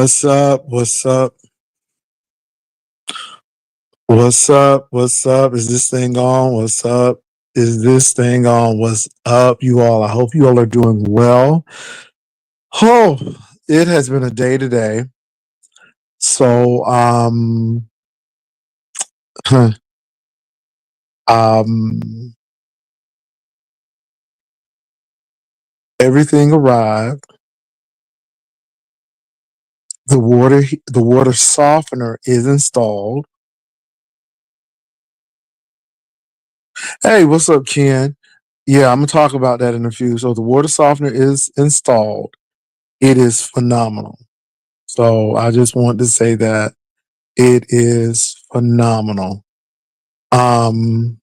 What's up? What's up? What's up? What's up? Is this thing on? What's up? Is this thing on? What's up, you all? I hope you all are doing well. Oh, it has been a day today. So, um, everything arrived. The water softener is installed. Hey, what's up, Ken? Yeah, I'm gonna talk about that in a few. So the water softener is installed. It is phenomenal. So I just want to say that it is phenomenal. Um,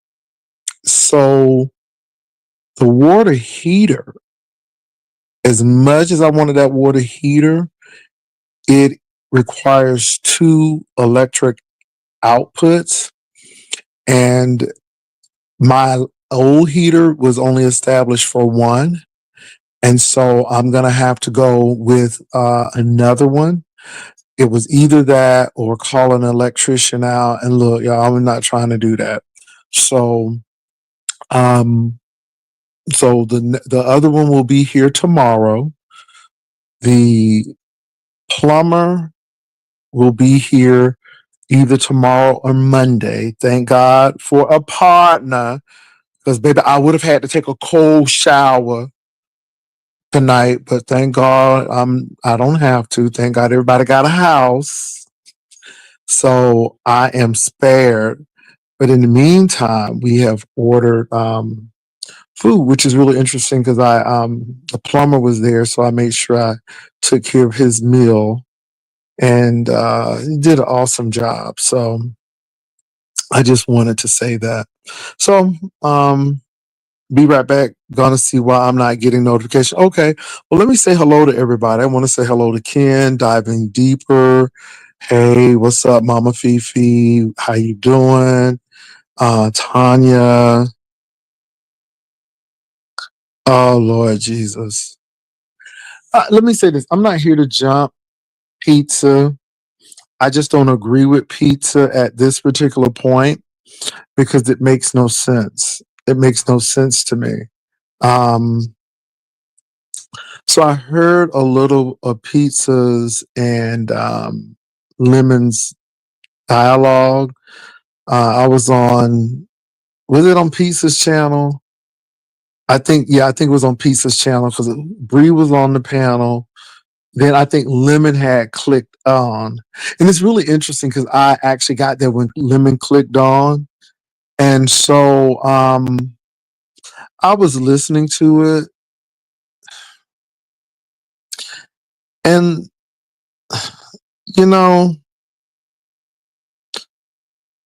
so the water heater, as much as I wanted that water heater, it requires two electric outputs. And my old heater was only established for one. And so I'm going to have to go with another one. It was either that or call an electrician out. And look, y'all, I'm not trying to do that. So, um, so the other one will be here tomorrow. The plumber will be here either tomorrow or Monday. Thank God for a partner, because baby, I would have had to take a cold shower tonight, but thank God I don't have to. Thank God everybody got a house, so I am spared. But in the meantime, we have ordered food, which is really interesting because I the plumber was there, so I made sure I took care of his meal, and he did an awesome job. So I just wanted to say that. So be right back. Gonna see why I'm not getting notification. Okay, well let me say hello to everybody. I want to say hello to Ken, diving deeper. Hey, what's up, Mama Fifi? How you doing? Tanya. Oh Lord Jesus. Let me say this. I'm not here to jump pizza. I just don't agree with pizza at this particular point because it makes no sense. It makes no sense to me. Um, so I heard a little of pizzas and lemons dialogue. I was on, was it on Pizza's channel? I think it was on Pizza's channel because Bree was on the panel. Then I think Lemon had clicked on. And it's really interesting because I actually got there when Lemon clicked on. And so I was listening to it, and you know,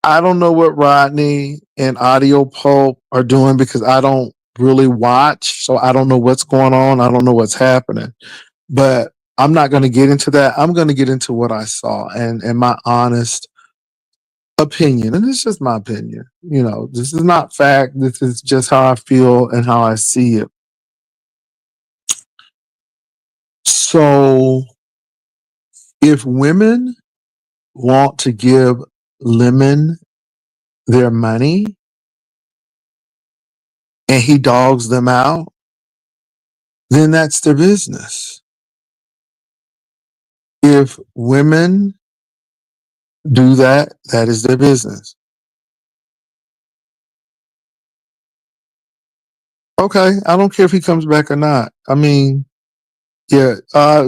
I don't know what Rodney and Audio Pulp are doing because I don't really watch, so I don't know what's going on. I don't know what's happening. But I'm not going to get into that. I'm going to get into what I saw and my honest opinion. And it's just my opinion. You know, this is not fact. This is just how I feel and how I see it. So if women want to give Lemon their money and he dogs them out, then that's their business. If women do that, that is their business. Okay, I don't care if he comes back or not. I mean, yeah,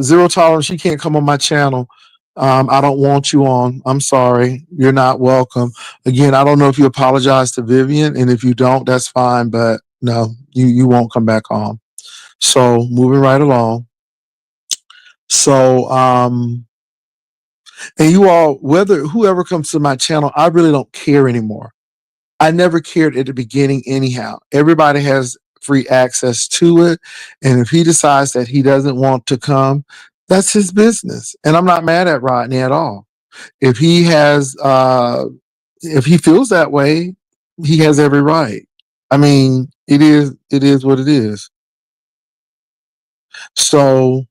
zero tolerance. You can't come on my channel. I don't want you on. I'm sorry. You're not welcome. Again, I don't know if you apologize to Vivian, and if you don't, that's fine. But no, you won't come back on. So moving right along. So and you all, whether whoever comes to my channel, I really don't care anymore. I never cared at the beginning, anyhow. Everybody has free access to it. And if he decides that he doesn't want to come, that's his business. And I'm not mad at Rodney at all. If he has, if he feels that way, he has every right. I mean, it is what it is. So,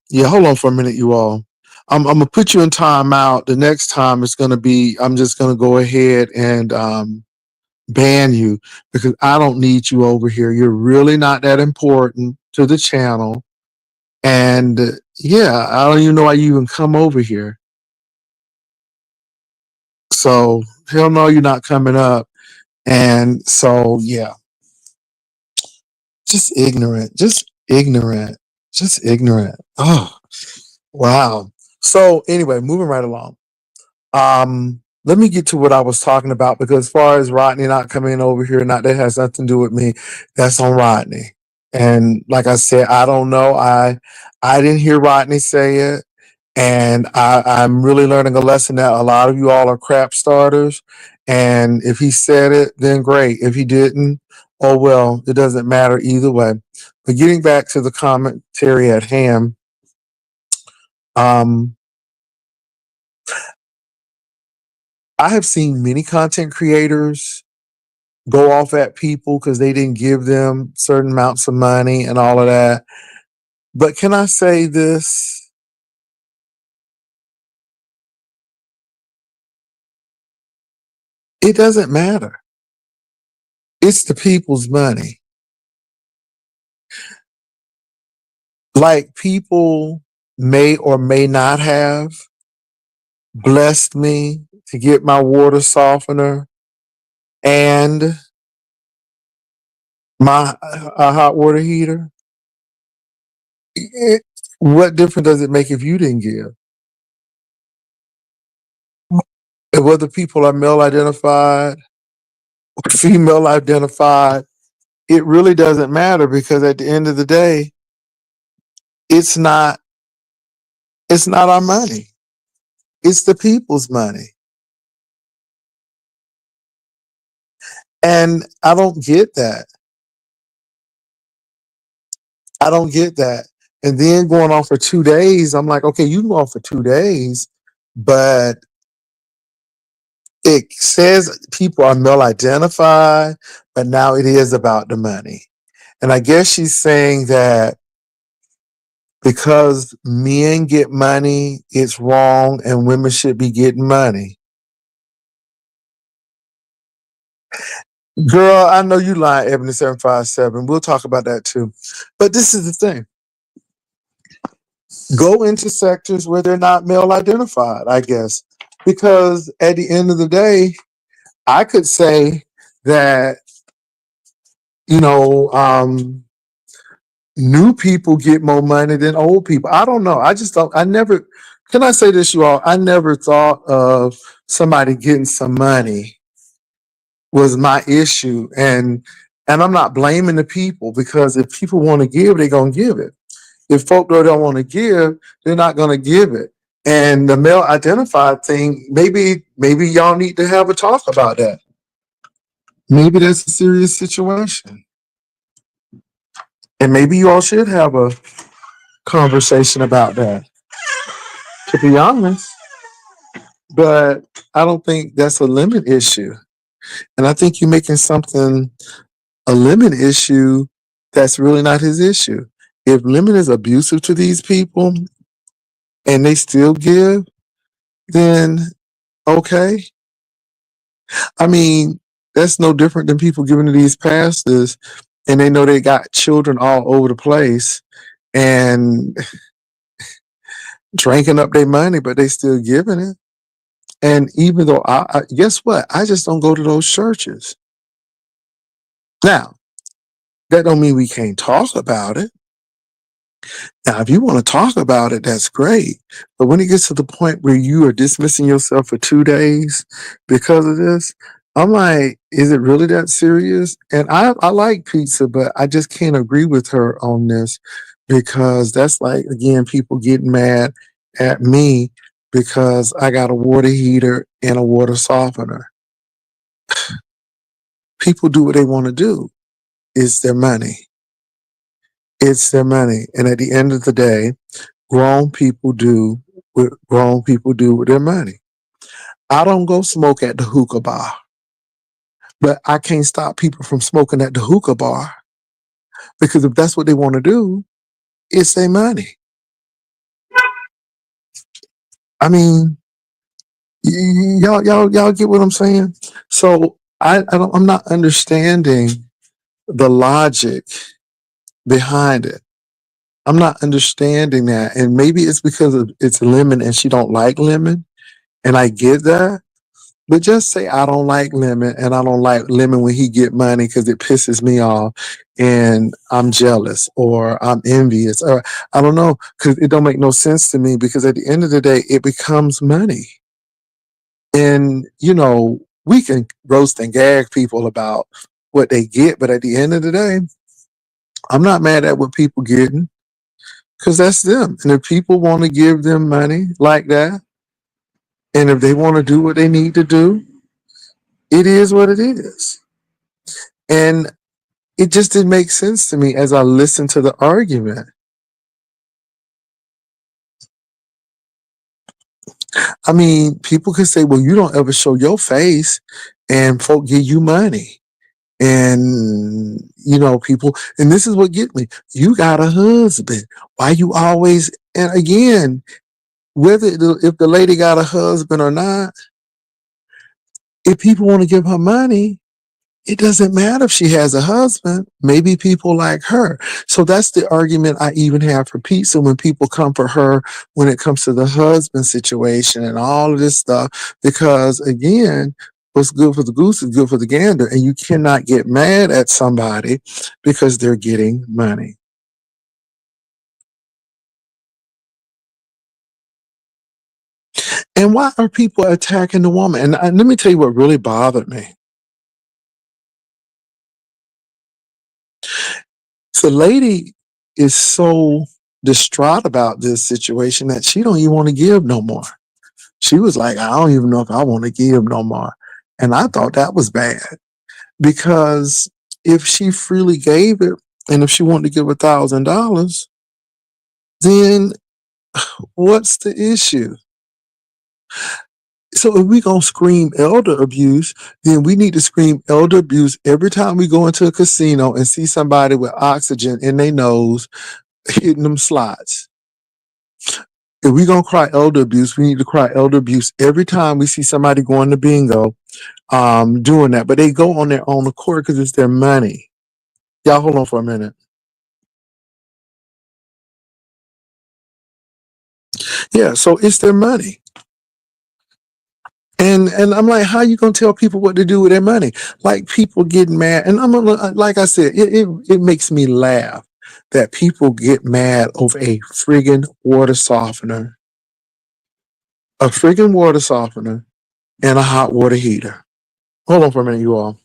Yeah, hold on for a minute, you all. I'm gonna put you in timeout. The next time it's gonna be. I'm just gonna go ahead and ban you because I don't need you over here. You're really not that important to the channel. And yeah, I don't even know why you even come over here. So hell no, you're not coming up. And so yeah, just ignorant, just ignorant, just ignorant. Oh wow. So anyway, moving right along. Let me get to what I was talking about because as far as Rodney not coming over here, not that has nothing to do with me. That's on Rodney. And like I said, I don't know. I didn't hear Rodney say it. And I'm really learning a lesson that a lot of you all are crap starters. And if he said it, then great. If he didn't, oh well, it doesn't matter either way. But getting back to the commentary at hand, um, I have seen many content creators go off at people because they didn't give them certain amounts of money and all of that. But can I say this? It doesn't matter. It's the people's money. Like people may or may not have blessed me to get my water softener and my hot water heater. It, what difference does it make if you didn't give? Whether people are male identified or female identified, it really doesn't matter because at the end of the day, it's not it's not our money. It's the people's money. And I don't get that. I don't get that. And then going on for 2 days, I'm like, okay, you can go on for 2 days, but it says people are male identified, but now it is about the money. And I guess she's saying that because men get money, it's wrong and women should be getting money. Girl, I know you lying, Ebony 757. We'll talk about that too. But this is the thing. Go into sectors where they're not male identified, I guess. Because at the end of the day, I could say that, you know, new people get more money than old people. I don't know. I just don't, I never, can I say this, you all? I never thought of somebody getting some money was my issue. And I'm not blaming the people because if people want to give, they're going to give it. If folk don't want to give, they're not going to give it. And the male identified thing, maybe y'all need to have a talk about that. Maybe that's a serious situation. And maybe you all should have a conversation about that, to be honest. But I don't think that's a limit issue. And I think you're making something a limit issue that's really not his issue. If limit is abusive to these people and they still give, then okay. I mean, that's no different than people giving to these pastors and they know they got children all over the place and drinking up their money, but they still giving it. And even though I guess what? I just don't go to those churches. Now, that don't mean we can't talk about it. Now, if you want to talk about it, that's great. But when it gets to the point where you are dismissing yourself for 2 days because of this, I'm like, is it really that serious? And I like pizza, but I just can't agree with her on this because that's like, again, people getting mad at me because I got a water heater and a water softener. People do what they want to do. It's their money. It's their money. And at the end of the day, grown people do what grown people do with their money. I don't go smoke at the hookah bar, but I can't stop people from smoking at the hookah bar because if that's what they want to do, it's their money. I mean, y'all get what I'm saying? So I'm not understanding the logic behind it. I'm not understanding that, and maybe it's because it's lemon and she don't like lemon, and I get that. But just say I don't like lemon, and I don't like lemon when he get money because it pisses me off, and I'm jealous or I'm envious or I don't know because it don't make no sense to me because at the end of the day it becomes money, and we can roast and gag people about what they get, but at the end of the day, I'm not mad at what people getting because that's them, and if people want to give them money like that, and if they want to do what they need to do, it is what it is. And it just didn't make sense to me as I listened to the argument. I mean, people could say, well, you don't ever show your face and folk give you money. And, people, and this is what get me. You got a husband. Why you always, and again, if the lady got a husband or not, if people want to give her money, it doesn't matter if she has a husband. Maybe people like her. So that's the argument I even have for pizza when people come for her when it comes to the husband situation and all of this stuff. Because again, what's good for the goose is good for the gander. And you cannot get mad at somebody because they're getting money. And why are people attacking the woman? And let me tell you what really bothered me. So the lady is so distraught about this situation that she don't even want to give no more. She was like, I don't even know if I want to give no more. And I thought that was bad because if she freely gave it and if she wanted to give $1,000, then what's the issue? So if we gonna scream elder abuse, then we need to scream elder abuse every time we go into a casino and see somebody with oxygen in their nose hitting them slots. If we gonna cry elder abuse, we need to cry elder abuse every time we see somebody going to bingo, doing that. But they go on their own accord because it's their money. Y'all hold on for a minute. Yeah, so it's their money. And I'm like, how you gonna tell people what to do with their money? Like people getting mad, and like I said, it makes me laugh that people get mad over a friggin' water softener, and a hot water heater. Hold on for a minute, you all.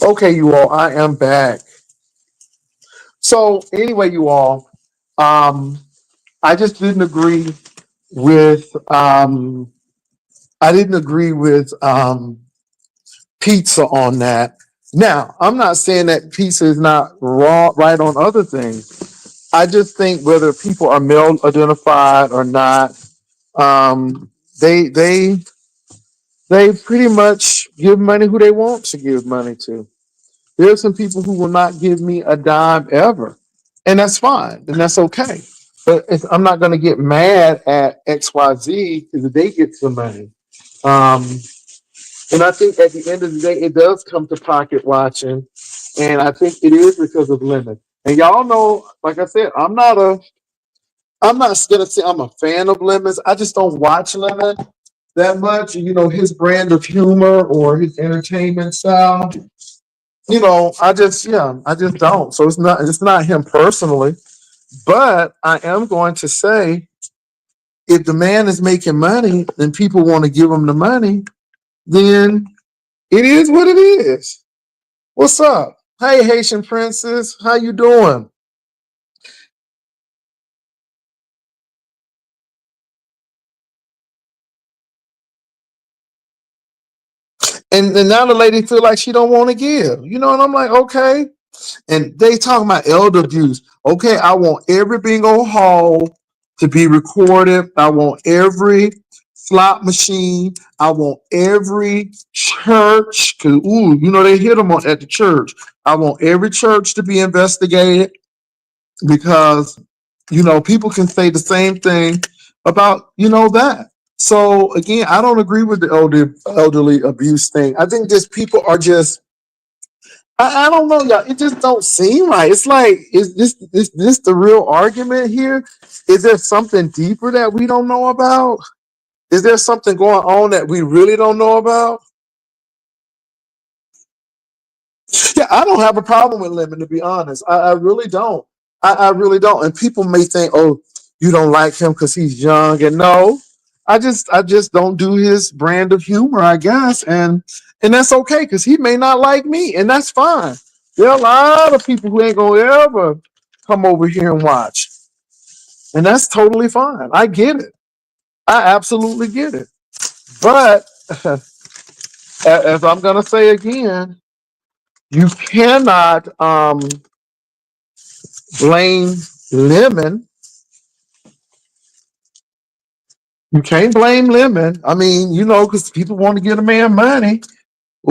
Okay, you all, I am back. So anyway, you all, um, I just didn't agree with I didn't agree with pizza on that. Now, I'm not saying that pizza is not raw right on other things. I just think whether people are male identified or not, um, they they they pretty much give money who they want to give money to. There are some people who will not give me a dime ever, and that's fine, and that's okay. But I'm not going to get mad at XYZ because they get some money. Um, and I think at the end of the day, it does come to pocket watching, and I think it is because of limit. And y'all know, like I said, I'm not gonna say I'm a fan of Lemons. I just don't watch Lemon that much. You know, his brand of humor or his entertainment style. I just don't. So it's not him personally. But I am going to say if the man is making money and people want to give him the money, then it is what it is. What's up? Hey Haitian Princess, how you doing? And now the lady feel like she don't want to give. And I'm like, okay. And they talking about elder abuse. Okay, I want every bingo hall to be recorded. I want every slot machine. I want every church. Cause they hit them at the church. I want every church to be investigated because people can say the same thing about that. So again, I don't agree with the elderly abuse thing. I think just people are just I don't know, y'all. It just don't seem right. It's like, is this the real argument here? Is there something deeper that we don't know about? Is there something going on that we really don't know about? Yeah, I don't have a problem with Lemon, to be honest. I really don't. I really don't. And people may think, oh, you don't like him because he's young. And no, I just don't do his brand of humor, I guess. And that's okay because he may not like me, and that's fine. There are a lot of people who ain't gonna ever come over here and watch. And that's totally fine. I get it. I absolutely get it. But as I'm gonna say again, you cannot blame Lemon. You can't blame Lemon. I mean, because people want to get a man money.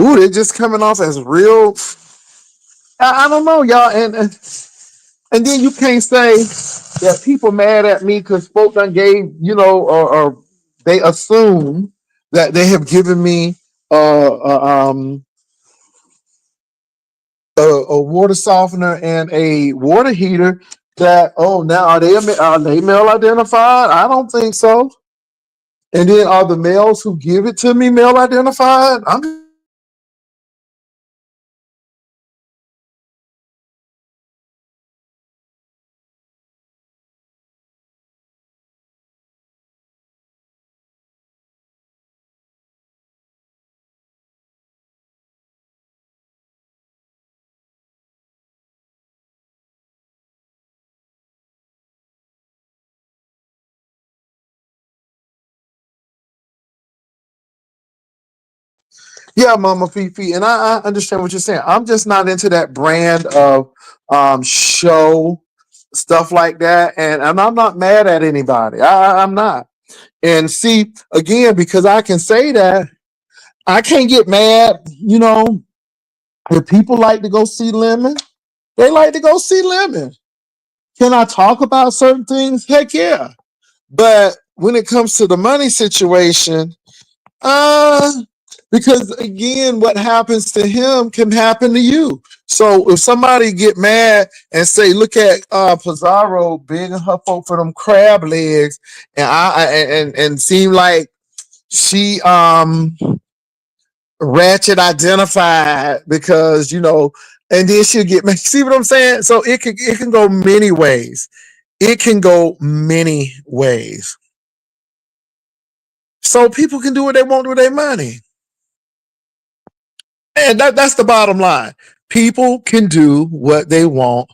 Ooh, they're just coming off as real. I don't know, y'all. And then you can't say that people mad at me because folk done gave, or they assume that they have given me a water softener and a water heater. That now are they male identified? I don't think so. And then are the males who give it to me male identified? I'm Yeah, Mama Fifi, and I understand what you're saying. I'm just not into that brand of show stuff like that, and I'm not mad at anybody. I'm not. And see, again, because I can say that, I can't get mad. If people like to go see Lemon, they like to go see Lemon. Can I talk about certain things? Heck yeah. But when it comes to the money situation, Uh, because again, what happens to him can happen to you. So if somebody get mad and say, "Look at Pizarro begging her folk for them crab legs," and and seem like she ratchet identified because and then she'll get mad. See what I'm saying? So it can go many ways. It can go many ways. So people can do what they want with their money. And that's the bottom line. People can do what they want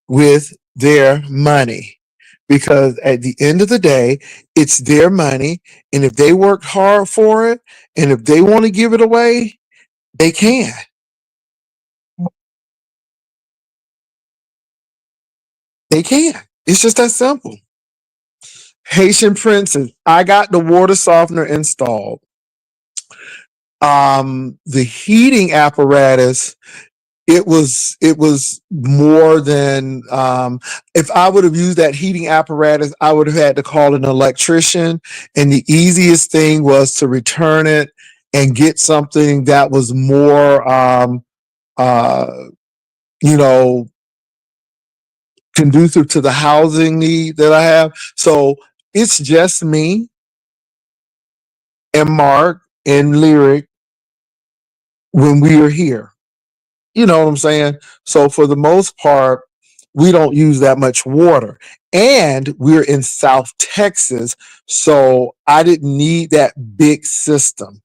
with their money because at the end of the day, it's their money. And if they worked hard for it and if they want to give it away, they can. They can. It's just that simple. Haitian Princess, I got the water softener installed. The heating apparatus, it was more than if I would have used that heating apparatus, I would have had to call an electrician. And the easiest thing was to return it and get something that was more uh you know conducive to the housing need that I have. So it's just me and Mark and Lyric when we are here. You know what I'm saying? So for the most part, we don't use that much water. And we're in South Texas, so I didn't need that big system.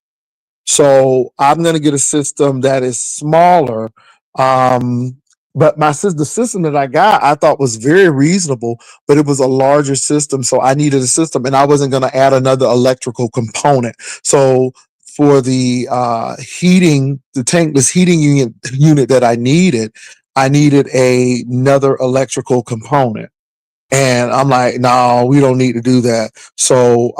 So I'm going to get a system that is smaller. Um, but the system that I got, I thought was very reasonable, but it was a larger system. So I needed a system and I wasn't going to add another electrical component. So for the the tankless heating unit that I needed another electrical component. And I'm like, no, we don't need to do that. So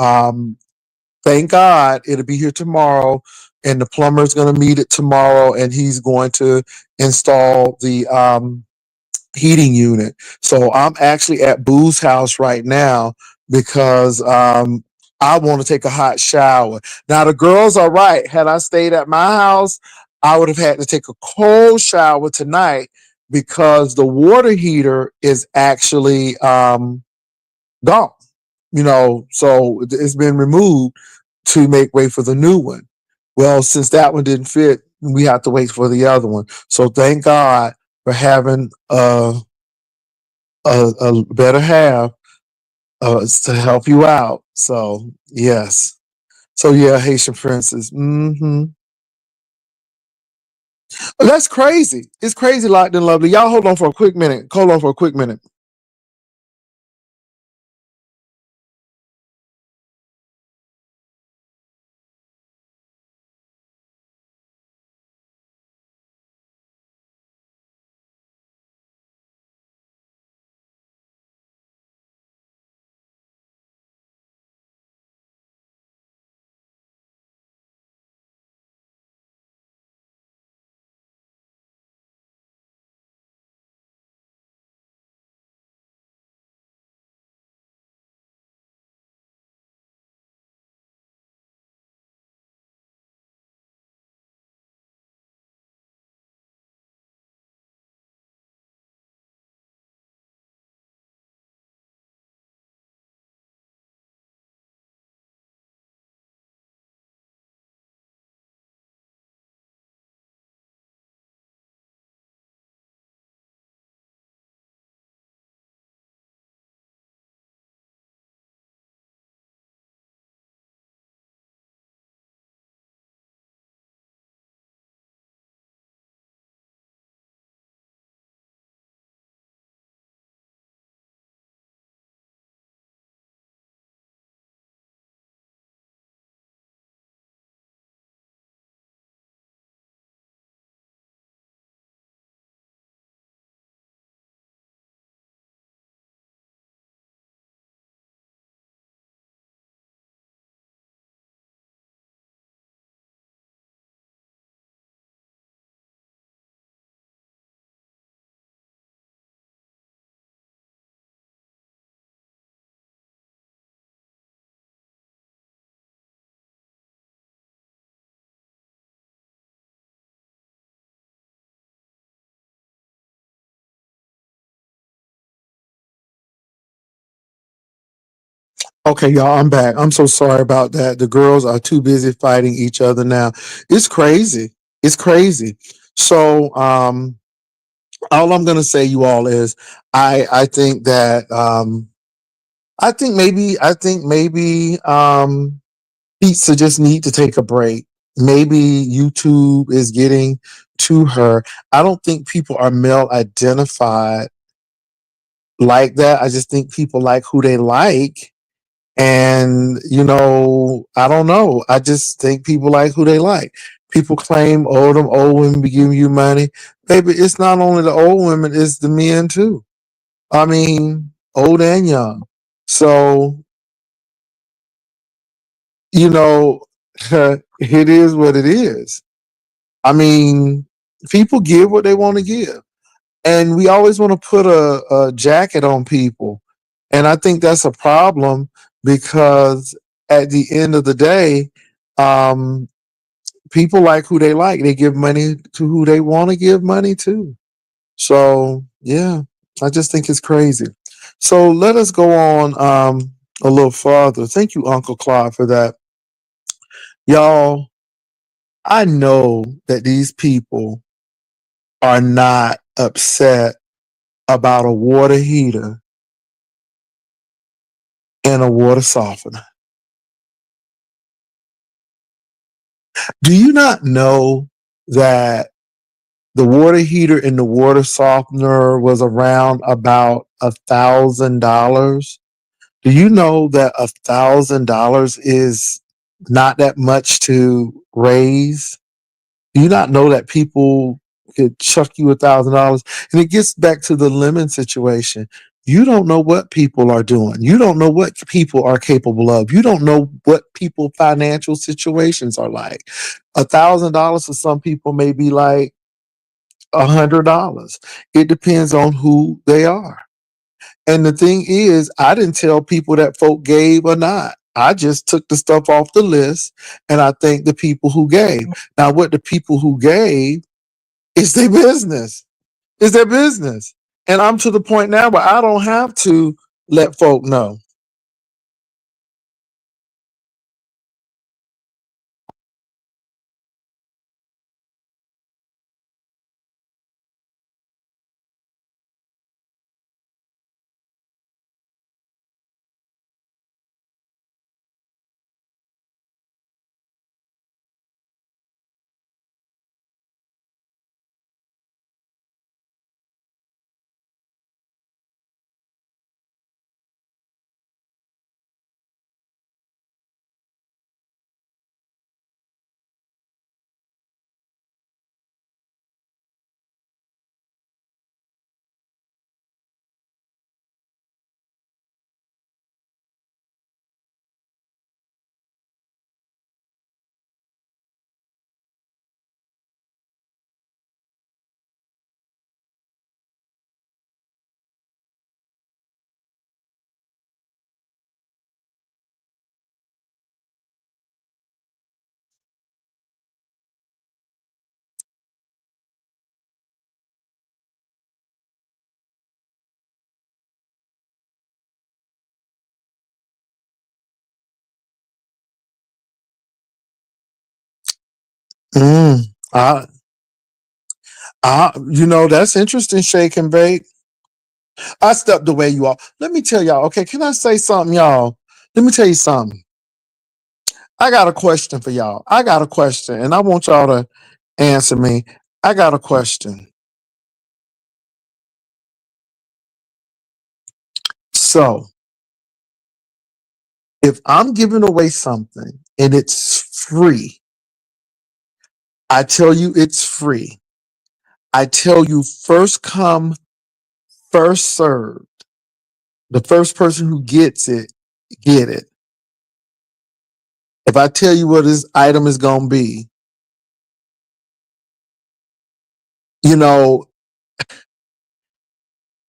thank God it'll be here tomorrow, and the plumber's going to meet it tomorrow, and he's going to install the heating unit. So I'm actually at Boo's house right now because I want to take a hot shower. Now the girls are right. Had I stayed at my house, I would have had to take a cold shower tonight because the water heater is actually gone. So it's been removed to make way for the new one. Well, since that one didn't fit, we have to wait for the other one. So thank God for having a better half to help you out. So yes. So yeah, Haitian Princess. That's crazy. It's crazy, locked and lovely. Y'all hold on for a quick minute. Hold on for a quick minute. Okay, y'all, I'm back. I'm so sorry about that. The girls are too busy fighting each other now. It's crazy. It's crazy. So, all I'm gonna say, you all, is I think that I think maybe pizza just need to take a break. maybe YouTube is getting to her. I don't think people are male identified like that. I just think people like who they like. And, I don't know. I just think people like who they like. People claim, oh, them old women be giving you money. Baby, it's not only the old women, it's the men too. I mean, old and young. So, you know, it is what it is. I mean, people give what they want to give. And we always want to put a jacket on people. And I think that's a problem because at the end of the day, um, people like who they like. They give money to who they want to give money to. So, yeah, I just think it's crazy. So let us go on a little further. Thank you, Uncle Claude, for that. Y'all, I know that these people are not upset about a water heater and a water softener. Do you not know that the water heater and the water softener was around about $1,000? Do you know that $1,000 is not that much to raise? Do you not know that people could chuck you $1,000? And it gets back to the lemon situation. You don't know what people are doing. You don't know what people are capable of. You don't know what people' financial situations are like. $1,000 for some people may be like $100. It depends on who they are. And the thing is, I didn't tell people that folk gave or not. I just took the stuff off the list and I thanked the people who gave. Now, what the people who gave is their business. It's their business. And I'm to the point now where I don't have to let folk know. Mm, I, that's interesting, shake and bake. I stepped away, you all. Let me tell y'all, okay, can I say something, y'all? Let me tell you something. I got a question for y'all. I got a question, and I want y'all to answer me. I got a question. So, if I'm giving away something and it's free, I tell you it's free. I tell you first come, first serve. The first person who gets it, get it. If I tell you what this item is going to be, you know,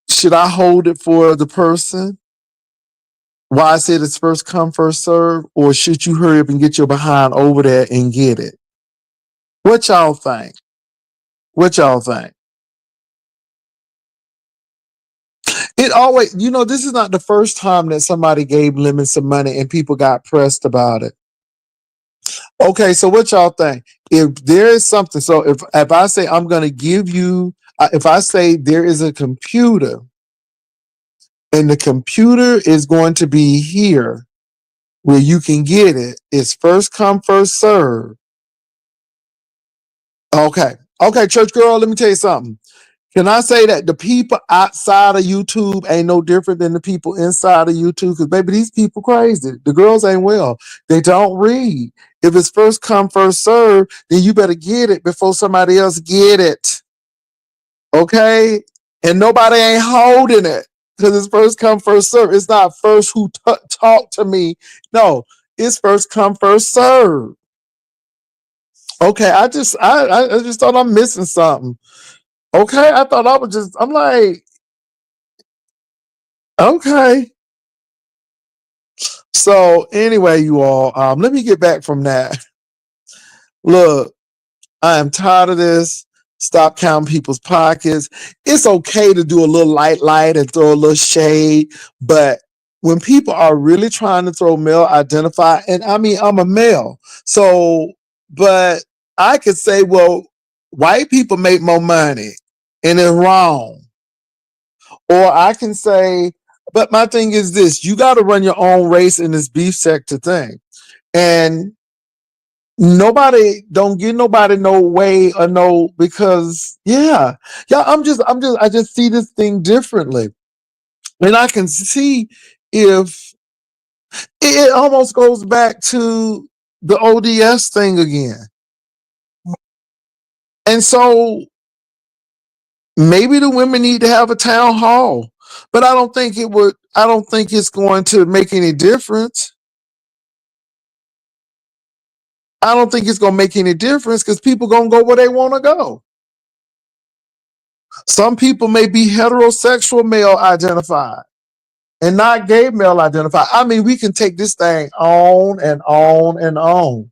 should I hold it for the person? Why I said it's first come, first serve, or should you hurry up and get your behind over there and get it? What y'all think? What y'all think? It always, this is not the first time that somebody gave Lemon some money and people got pressed about it. Okay, so what y'all think? If there is something, so if I say I'm going to give you, if I say there is a computer and the computer is going to be here where you can get it, it's first come, first serve. Okay. Okay, church girl, let me tell you something. Can I say that the people outside of YouTube ain't no different than the people inside of YouTube? Because baby, these people crazy. The girls ain't well. They don't read. If it's first come, first serve, then you better get it before somebody else get it. Okay? And nobody ain't holding it. Because it's first come, first serve. It's not first who talk to me. No, it's first come, first serve. Okay, I just thought I'm missing something. Okay, I thought I was just I'm like, okay. So anyway, you all, let me get back from that. Look, I am tired of this. Stop counting people's pockets. It's okay to do a little light and throw a little shade, but when people are really trying to throw male identify, and I mean I'm a male, so but I could say, well, white people make more money, and it's wrong. Or I can say, but my thing is this: you got to run your own race in this beef sector thing, and nobody don't give nobody no way or no because yeah, I just see this thing differently, and I can see if it almost goes back to the ODS thing again, and so maybe the women need to have a town hall, but I don't think it would. I don't think it's going to make any difference. I don't think it's gonna make any difference because people gonna go where they want to go. Some people may be heterosexual male identified and not gay male identified. I mean, we can take this thing on and on and on.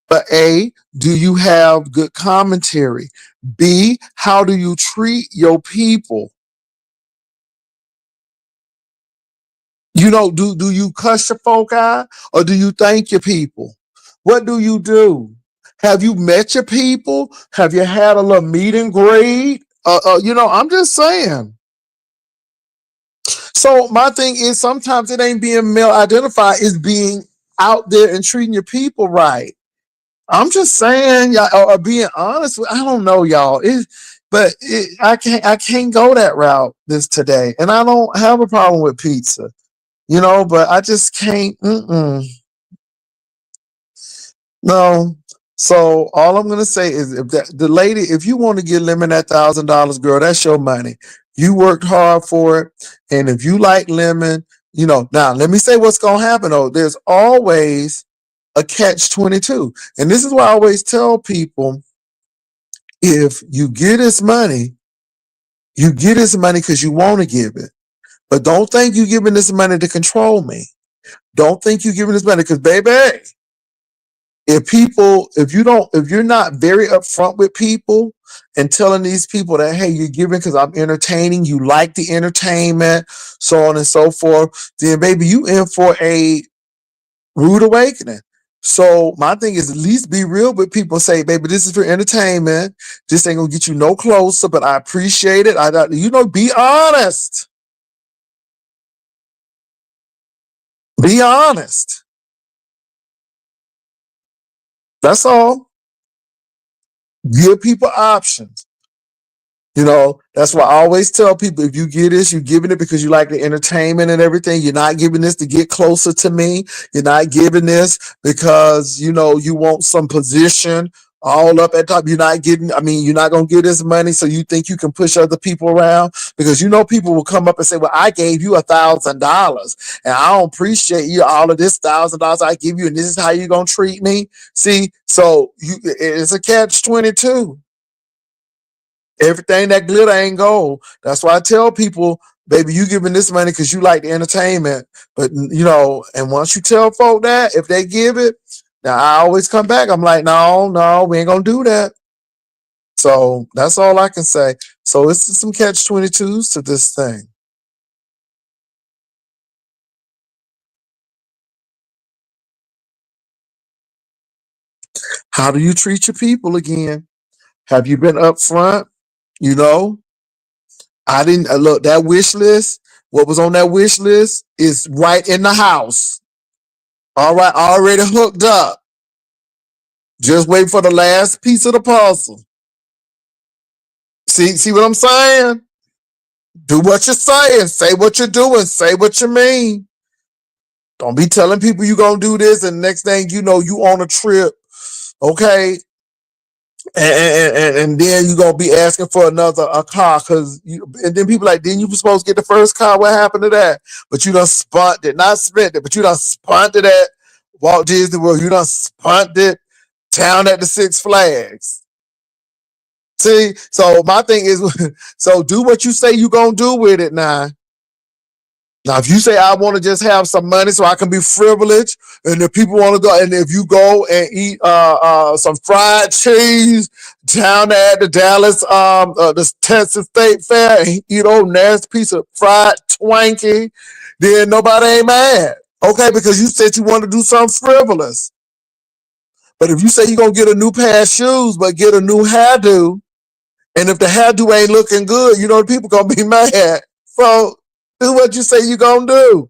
But A, do you have good commentary? B, how do you treat your people? You know, do you cuss your folk out or do you thank your people? What do you do? Have you met your people? Have you had a little meet and greet? I'm just saying. So my thing is sometimes it ain't being male identified, it's being out there and treating your people right. I'm just saying, y'all, or being honest. I don't know, y'all. I can't go that route this today, and I don't have a problem with pizza, but I just can't. No. So all I'm gonna say is, if the lady, if you want to get Lemon that $1,000, girl, that's your money. You worked hard for it, and if you like Lemon, Now let me say what's gonna happen though. There's always a catch-22, and this is why I always tell people: if you get his money, you get his money because you want to give it, but don't think you're giving this money to control me. Don't think you're giving this money because, baby, if you're not very upfront with people and telling these people that, hey, you're giving because I'm entertaining, you like the entertainment, so on and so forth, then baby, you in for a rude awakening. So my thing is, at least be real with people. Say, baby, this is for entertainment. This ain't gonna get you no closer, but I appreciate it. Be honest. Be honest. That's all. Give people options. That's why I always tell people: if you get this, you're giving it because you like the entertainment and everything. You're not giving this to get closer to me. You're not giving this because, you want some position all up at top. You're not going to get this money. So you think you can push other people around because, people will come up and say, well, I gave you $1,000 and I don't appreciate you all of this $1,000 I give you. And this is how you're going to treat me. See, so it's a catch-22. Everything that glitter ain't gold. That's why I tell people, baby, you giving this money because you like the entertainment. But, and once you tell folk that, if they give it, now I always come back. I'm like, no, we ain't going to do that. So that's all I can say. So it's some catch-22s to this thing. How do you treat your people again? Have you been upfront? You know, I didn't look that wish list. What was on that wish list is right in the house. All right, already hooked up. Just wait for the last piece of the puzzle. See what I'm saying? Do what you're saying. Say what you're doing. Say what you mean. Don't be telling people you gonna do this, and next thing you know, you on a trip, okay? And then you gonna be asking for another a car because and then people like, then you were supposed to get the first car. What happened to that? But you done spunt it, not spent it, but you done spunt it at Walt Disney World. You done spunt it down at the Six Flags. See, so my thing is, so do what you say you gonna do with it now. Now, if you say I want to just have some money so I can be frivolous, and if people want to go, and if you go and eat some fried cheese down there at the Dallas, the Texas State Fair, and eat old nasty piece of fried Twinkie, then nobody ain't mad, okay? Because you said you want to do something frivolous. But if you say you're gonna get a new pair of shoes, but get a new hairdo, and if the hairdo ain't looking good, you know the people gonna be mad. So do what you say you gonna do.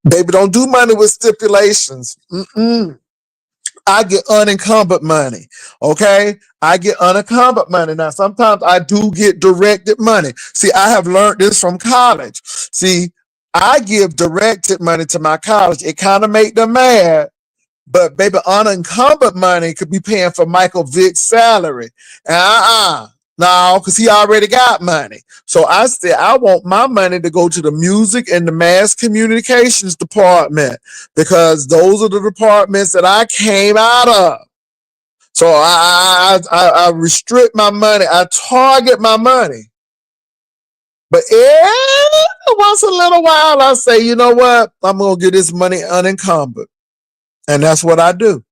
Baby, don't do money with stipulations. Mm-mm. I get unencumbered money. Okay? I get unencumbered money. Now, sometimes I do get directed money. See, I have learned this from college. See, I give directed money to my college. It kind of make them mad. But baby, unencumbered money could be paying for Michael Vick's salary. No, because he already got money. So I said I want my money to go to the music and the mass communications department because those are the departments that I came out of. So I restrict my money. I target my money. But every once in a little while, I say, you know what? I'm going to get this money unencumbered. And that's what I do.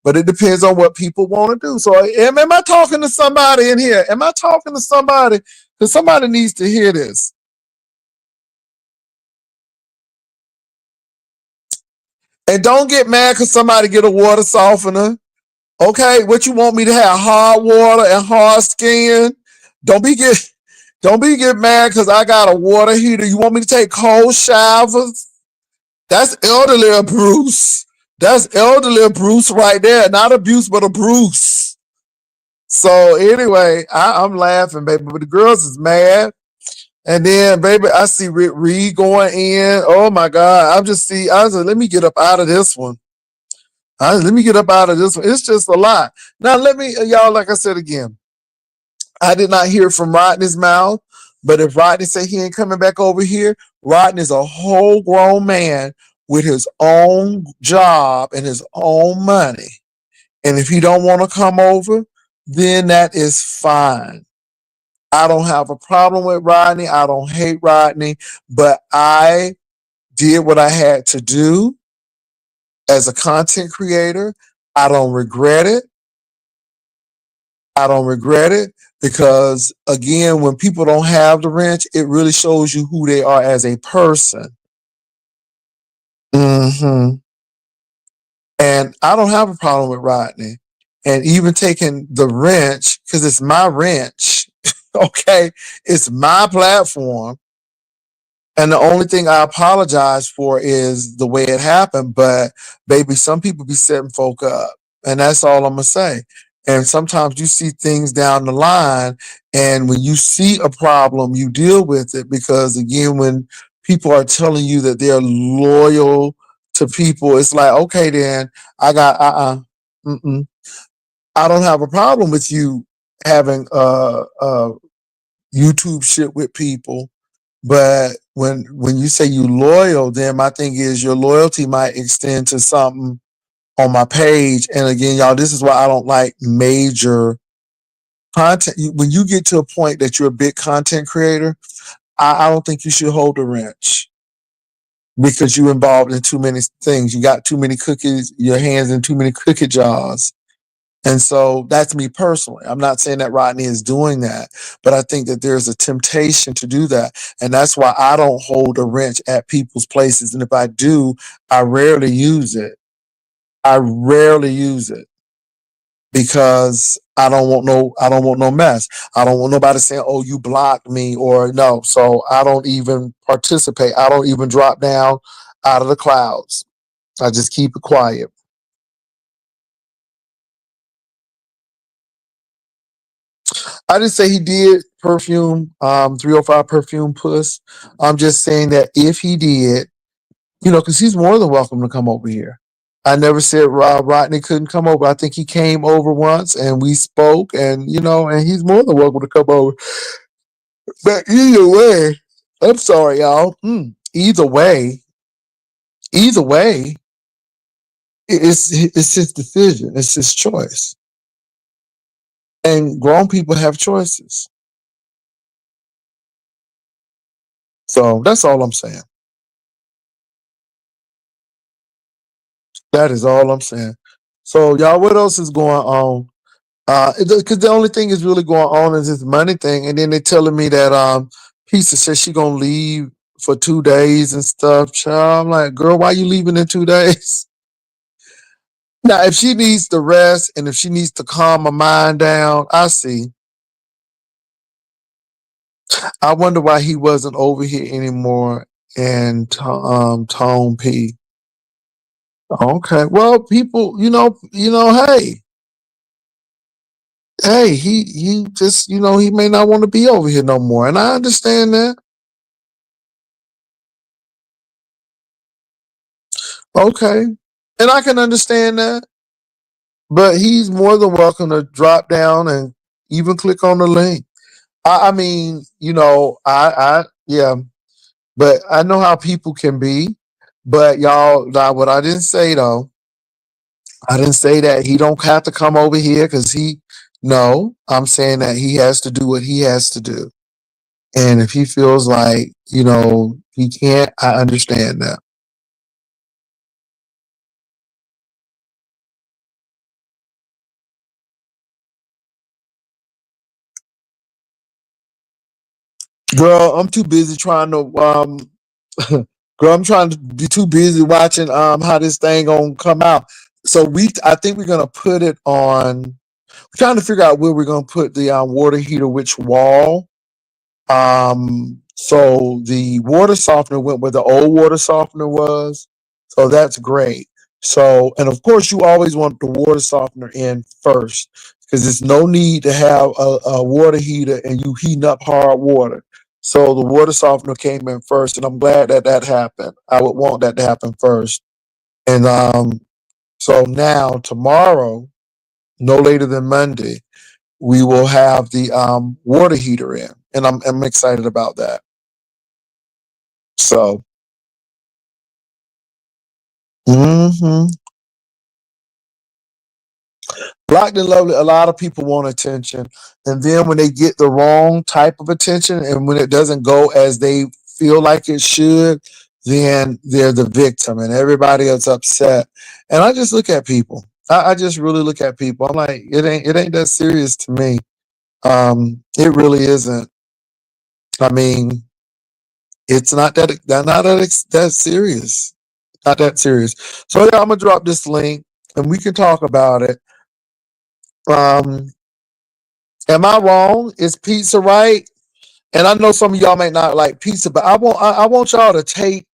But it depends on what people want to do. So am I talking to somebody in here? Am I talking to somebody? Because somebody needs to hear this. And don't get mad because somebody get a water softener. Okay, what you want me to have? Hard water and hard skin? Don't be get don't be get mad because I got a water heater. You want me to take cold showers? That's elderly abuse. That's elderly abuse right there. Not abuse, but abuse. So anyway, I'm laughing, baby. But the girls is mad. And then, baby, I see Rick Reed going in. Oh my God. I was like, let me get up out of this one. Let me get up out of this one. It's just a lot. Now, y'all, like I said again, I did not hear from Rodney's mouth. But if Rodney say he ain't coming back over here, Rodney's a whole grown man with his own job and his own money. And if he don't want to come over, then that is fine. I don't have a problem with Rodney. I don't hate Rodney, but I did what I had to do as a content creator. I don't regret it. I don't regret it because, again, when people don't have the wrench, it really shows you who they are as a person. Hmm. And I don't have a problem with Rodney. And even taking the wrench, because it's my wrench, okay, it's my platform. And the only thing I apologize for is the way it happened. But baby, some people be setting folk up. And that's all I'm gonna say. And sometimes you see things down the line, and when you see a problem, you deal with it because again, when people are telling you that they're loyal to people, it's like, okay, then I got mm-mm. I don't have a problem with you having YouTube shit with people. But when you say you loyal, then my thing is your loyalty might extend to something on my page. And again, y'all, this is why I don't like major content. When you get to a point that you're a big content creator, I don't think you should hold a wrench because you're involved in too many things. You got too many cookies, your hands in too many cookie jars. And so that's me personally. I'm not saying that Rodney is doing that, but I think that there's a temptation to do that. And that's why I don't hold a wrench at people's places. And if I do, I rarely use it. I rarely use it because I don't want no mess. I don't want nobody saying, oh, you blocked me or no. So I don't even participate. I don't even drop down out of the clouds. I just keep it quiet. I didn't say he did perfume, 305 perfume puss. I'm just saying that if he did, because he's more than welcome to come over here. I never said Rodney couldn't come over. I think he came over once and we spoke, and and he's more than welcome to come over. But either way, I'm sorry, y'all. Either way, it's his decision. It's his choice, and grown people have choices. So that's all I'm saying. That is all I'm saying. So y'all, what else is going on? Because the only thing is really going on is this money thing, and then they telling me that Pizza says she gonna leave for 2 days and stuff. Child, I'm like, girl, why you leaving in 2 days? Now, if she needs to rest and if she needs to calm her mind down, I see. I wonder why he wasn't over here anymore. And Tone P. Okay, well, people, hey, he just, he may not want to be over here no more, and I understand that. Okay, and I can understand that, but he's more than welcome to drop down and even click on the link. I mean, yeah, but I know how people can be. But y'all, now what I didn't say though, I didn't say that he don't have to come over here because he. No, I'm saying that he has to do what he has to do. And if he feels like, he can't, I understand that. Girl, I'm too busy trying to girl, I'm trying to be too busy watching how this thing gonna come out. So I think we're gonna put it on, we're trying to figure out where we're gonna put the water heater, which wall. So the water softener went where the old water softener was. So that's great. So, and of course, you always want the water softener in first because there's no need to have a water heater and you heating up hard water. So the water softener came in first, and I'm glad that that happened. I would want that to happen first. And so now tomorrow, no later than Monday, we will have the water heater in, and I'm excited about that. So, hmm Blocked and Lovely, a lot of people want attention, and then when they get the wrong type of attention, and when it doesn't go as they feel like it should, then they're the victim, and everybody is upset. And I just look at people. I just really look at people. I'm like, it ain't that serious to me. It really isn't. I mean, it's not that serious. Not that serious. So yeah, I'm gonna drop this link and we can talk about it. Um, am I wrong? Is pizza right? And I know some of y'all may not like pizza, but I want y'all to take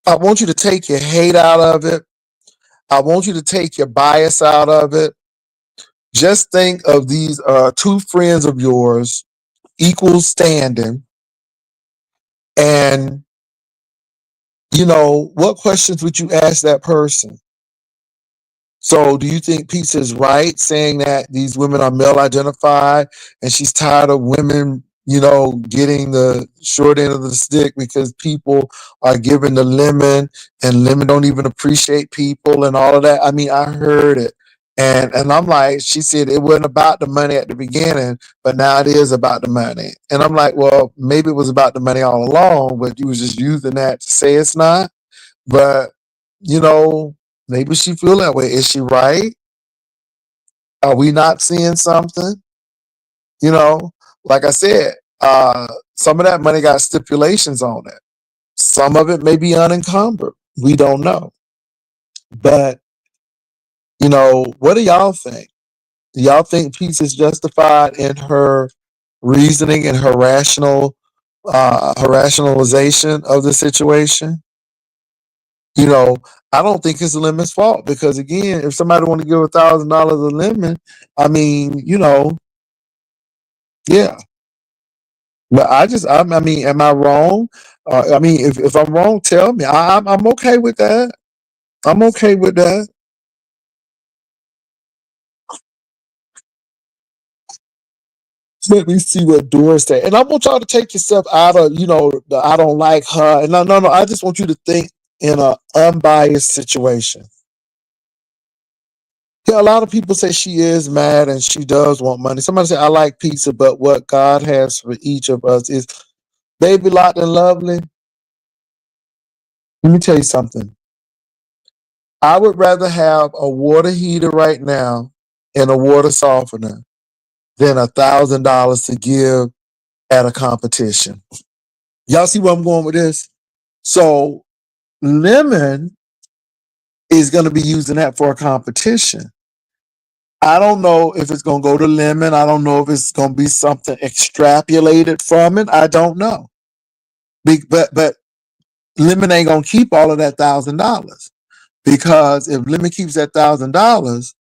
I want you to take your hate out of it. I want you to take your bias out of it. Just think of these two friends of yours, equal standing, and what questions would you ask that person? So, do you think Pizza is right saying that these women are male identified and she's tired of women, getting the short end of the stick because people are giving the lemon and lemon don't even appreciate people and all of that? I mean, I heard it. And I'm like, she said it wasn't about the money at the beginning, but now it is about the money. And I'm like, well, maybe it was about the money all along, but you was just using that to say it's not. But you know, maybe she feel that way. Is she right? Are we not seeing something? You know, like I said, some of that money got stipulations on it. Some of it may be unencumbered. We don't know. But what do y'all think? Do y'all think Peace is justified in her reasoning and her rationalization of the situation? You know, I don't think it's the Lemon's fault because again, if somebody want to give $1,000 a lemon, I mean, Yeah, but I mean, am I wrong? I mean, if I'm wrong, tell me. I'm okay with that. I'm okay with that. Let me see what Doris said. And I want y'all to take yourself out of, the I don't like her. And no. I just want you to think in an unbiased situation. Yeah, a lot of people say she is mad and she does want money. Somebody said, I like pizza, but what God has for each of us is baby locked and lovely. Let me tell you something. I would rather have a water heater right now and a water softener than $1,000 to give at a competition. Y'all see where I'm going with this? So Lemon is going to be using that for a competition. I don't know if it's going to go to Lemon. I don't know if it's going to be something extrapolated from it. I don't know. But Lemon ain't going to keep all of that $1,000 because if Lemon keeps that $1,000,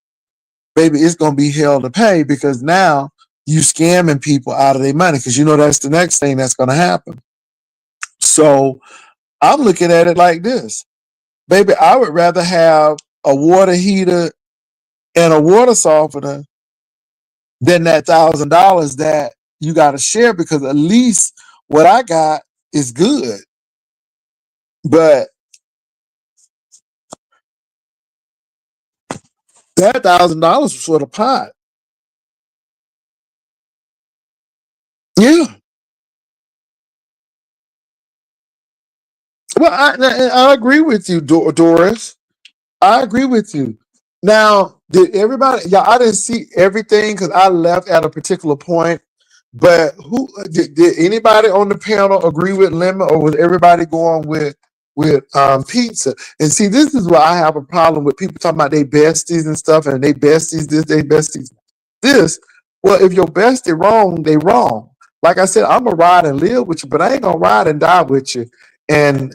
baby, it's going to be hell to pay because now you scamming people out of their money because that's the next thing that's going to happen. So I'm looking at it like this. Baby, I would rather have a water heater and a water softener than that $1,000 that you got to share because at least what I got is good. But that $1,000 was for the pot. Yeah. Well, I agree with you, Doris. I agree with you. Now, did everybody? Yeah, I didn't see everything because I left at a particular point. But who did anybody on the panel agree with Lemon, or was everybody going with pizza? And see, this is where I have a problem with people talking about they besties and stuff, and they besties this, they besties this. Well, if your bestie wrong, they wrong. Like I said, I'm gonna ride and live with you, but I ain't gonna ride and die with you. And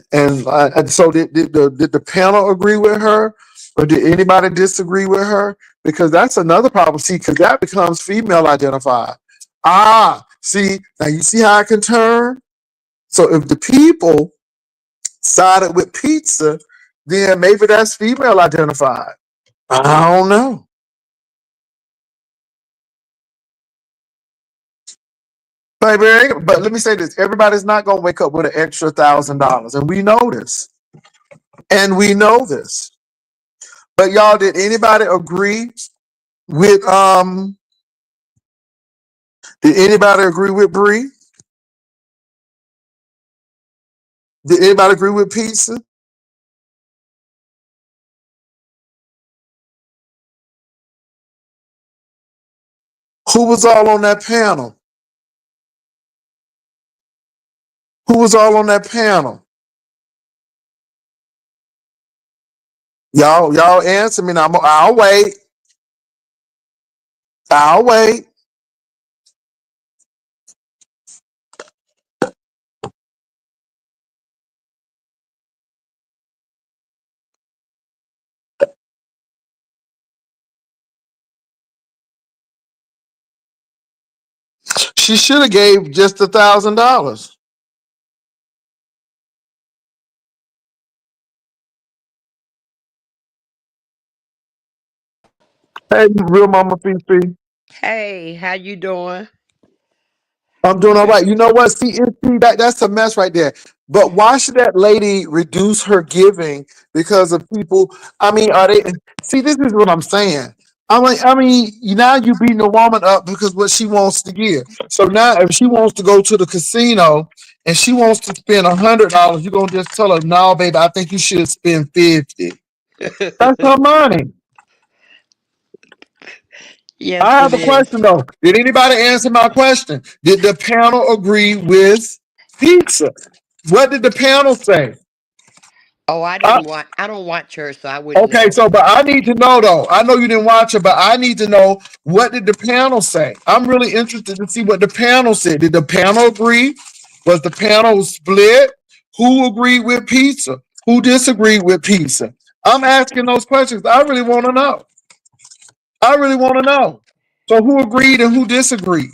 so did the panel agree with her, or did anybody disagree with her? Because that's another problem. See, because that becomes female identified. Ah, see, now you see how I can turn? So if the people sided with pizza, then maybe that's female identified. I don't know. But let me say this: everybody's not gonna wake up with an extra $1,000, and we know this. And we know this. But y'all, did anybody agree with did anybody agree with Bree? Did anybody agree with pizza? Who was all on that panel? Who was all on that panel? Y'all answer me now. I'll wait. I'll wait. She should have gave just $1,000. Hey, real mama Fifi. Hey, how you doing? I'm doing all right. You know what? See, that's a mess right there. But why should that lady reduce her giving because of people? I mean, are they? See, this is what I'm saying. Now you beating a woman up because what she wants to give. So now, if she wants to go to the casino and she wants to spend $100, you're gonna just tell her, "No, baby, I think you should spend 50." That's her money. I Yes, have it a is. question though. Did anybody answer my question? Did the panel agree with pizza? What did the panel say? Oh, I I, didn't watch. I don't watch her, so I wouldn't okay, know. so but I need to know though. I know you didn't watch it, but I need to know what did the panel say? I'm really interested to see what the panel said. Did the panel agree? Was the panel split? Who agreed with pizza? Who disagreed with pizza? I'm asking those questions. I really want to know. I really want to know. So who agreed and who disagreed?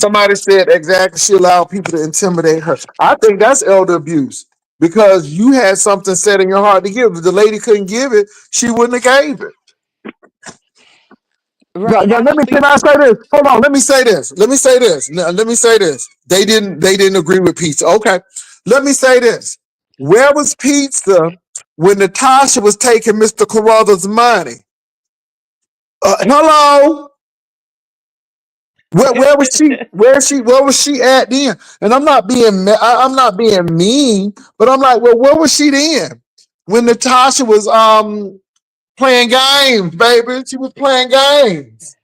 Somebody said exactly she allowed people to intimidate her. I think that's elder abuse because you had something set in your heart to give. If the lady couldn't give it, she wouldn't have gave it. Right. I Let don't me can think. I say this? Hold on. Let me say this. Let me say this. Let me say this. They didn't agree with pizza. Okay. Let me say this. Where was pizza when Natasha was taking Mr. Carruthers' money? Hello. Where was she? Where was she at then? And I'm not being I'm not being mean, but I'm like, well, where was she then? When Natasha was playing games, baby. She was playing games.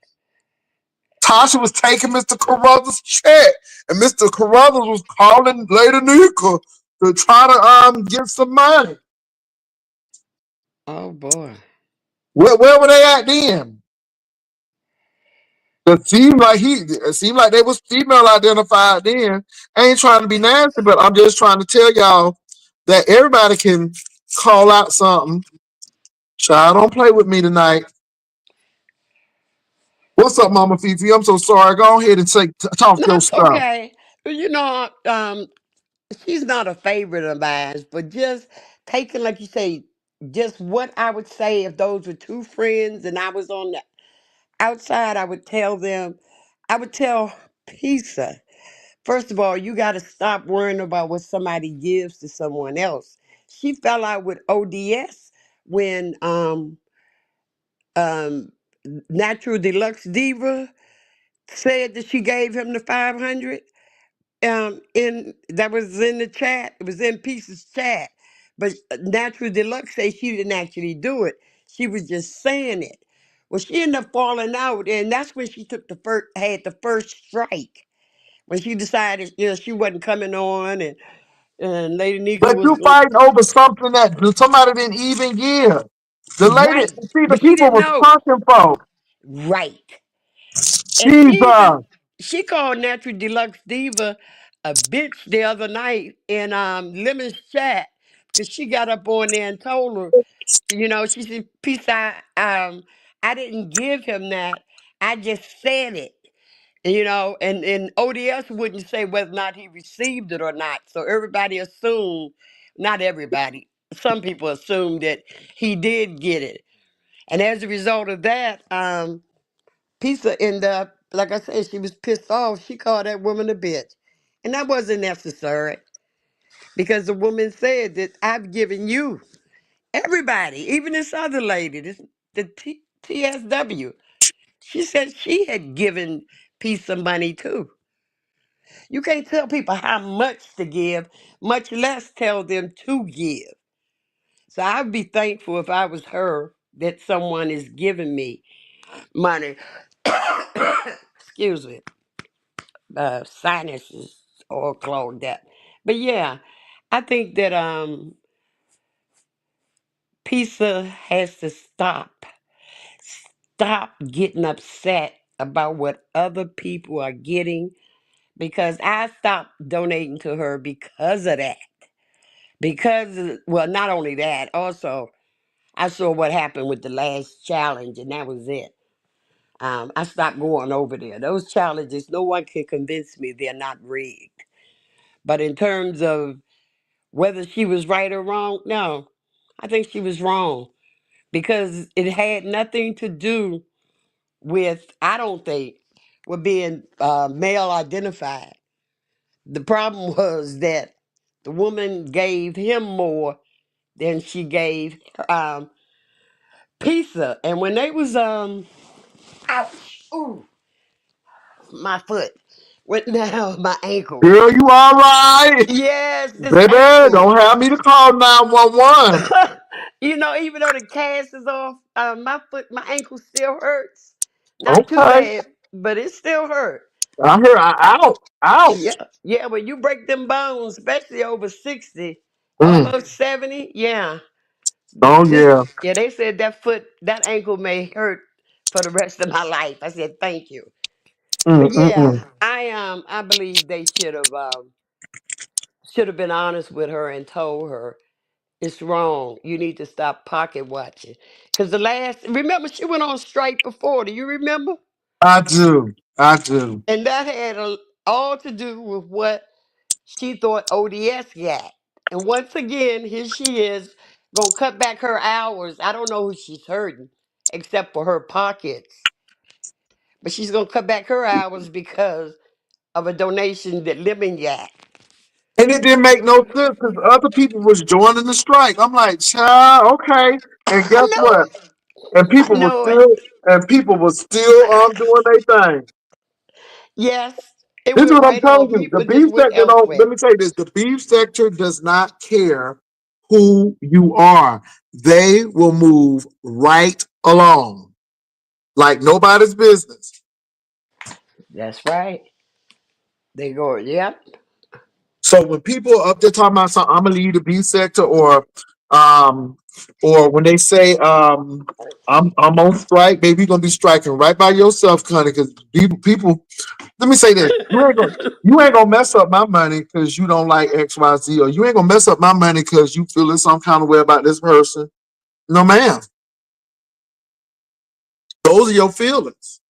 Tasha was taking Mr. Carruthers' check, and Mr. Carruthers was calling Lady Nika to try to get some money. Oh boy. Where were they at then? It seemed like they was female identified then. I ain't trying to be nasty, but I'm just trying to tell y'all that everybody can call out something. Child, don't play with me tonight. What's up, Mama Fifi? I'm so sorry. Go ahead and talk No, your it's stuff. okay. You know, she's not a favorite of mine, but just taking, like you say, just what I would say if those were two friends and I was on the outside, I would tell them, I would tell Pizza, first of all, you got to stop worrying about what somebody gives to someone else. She fell out with ODS when um, Natural Deluxe Diva said that she gave him the 500. In that was in the chat. It was in Pieces chat. But Natural Deluxe say she didn't actually do it. She was just saying it. Well, she ended up falling out, and that's when she took the first had the first strike. When she decided, she wasn't coming on, and Lady Nika But was you fighting over something that somebody didn't even give. The lady, right, see, the but she people didn't was know. punking folks. Right. And she even Jesus. she called Natural Deluxe Diva a bitch the other night in Lemon's chat because she got up on there and told her, she said, "Peace, I didn't give him that. I just said it." And ODS wouldn't say whether or not he received it or not. So everybody assumed, not everybody, some people assumed that he did get it. And as a result of that, Pizza ended up, like I said, she was pissed off. She called that woman a bitch. And that wasn't necessary because the woman said that I've given you, everybody, even this other lady, TSW, she said she had given Pizza money too. You can't tell people how much to give, much less tell them to give. So I'd be thankful if I was her that someone is giving me money. Excuse me. Sinuses all clogged up. But yeah, I think that pizza has to stop getting upset about what other people are getting, because I stopped donating to her because of that. Because, well, not only that, also I saw what happened with the last challenge, and that was it. I stopped going over there. Those challenges, no one can convince me they're not rigged. But in terms of whether she was right or wrong, no, I think she was wrong because it had nothing to do with, I don't think, with being male identified. The problem was that the woman gave him more than she gave um, Pizza. And when they was, ouch, ooh, my foot went down, my ankle. Girl, you all right? Yes, this Baby, ankle. don't have me to call 911. Even though the cast is off, my ankle still hurts. Not too Okay. bad, but it still hurt. I hear out. Yeah, Ouch. yeah. When you break them bones, especially over 60, Mm. almost 70, yeah. Oh Just yeah. yeah, they said that ankle may hurt for the rest of my life. I said thank you, but yeah, Mm-mm-mm. I believe they should have been honest with her and told her it's wrong. You need to stop pocket watching. Because remember, she went on strike before. Do you remember? I do. I do. And that had all to do with what she thought ODS got. And once again, here she is gonna cut back her hours. I don't know who she's hurting, except for her pockets. But she's gonna cut back her hours because of a donation that Lemon got. And it didn't make no sense because other people was joining the strike. I'm like, child, okay. And I guess know what? it. And I know it. people was still doing their thing. Yes, it This is went what I'm right on. telling you. The People just beef went sector don't, elsewhere. let me tell you this, the beef sector does not care who you are. They will move right along like nobody's business. That's right. They go, yep. So when people are up there talking about something, I'm gonna leave the beef sector, um or when they say I'm on strike, baby, you're gonna be striking right by yourself, Connie, because people let me say this. You ain't gonna mess up my money because you don't like XYZ, or you ain't gonna mess up my money because you feeling some kind of way about this person. No, ma'am. Those are your feelings.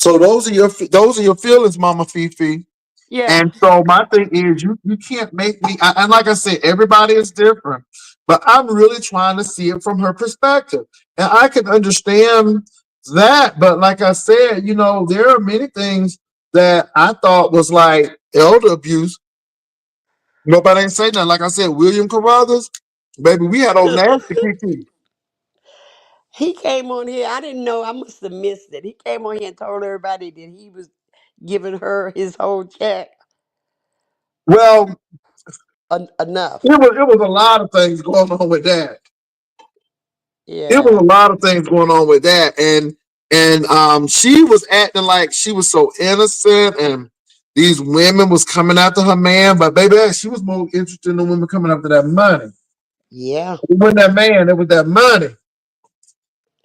So those are your feelings, Mama Fifi. Yeah. And so my thing is, you can't make me. And like I said, everybody is different, but I'm really trying to see it from her perspective, and I can understand that. But like I said, there are many things that I thought was like elder abuse. Nobody ain't say nothing. Like I said, William Carruthers, baby, we had old nasty Kiki. He came on here. I didn't know. I must have missed it. He came on here and told everybody that he was giving her his whole check Well, enough. it was a lot of things going on with that. It was Yeah. a lot of things going on with that, and she was acting like she was so innocent, and these women was coming after her man, but baby, she was more interested in the women coming after that money. Yeah. It wasn't that man, it was that money.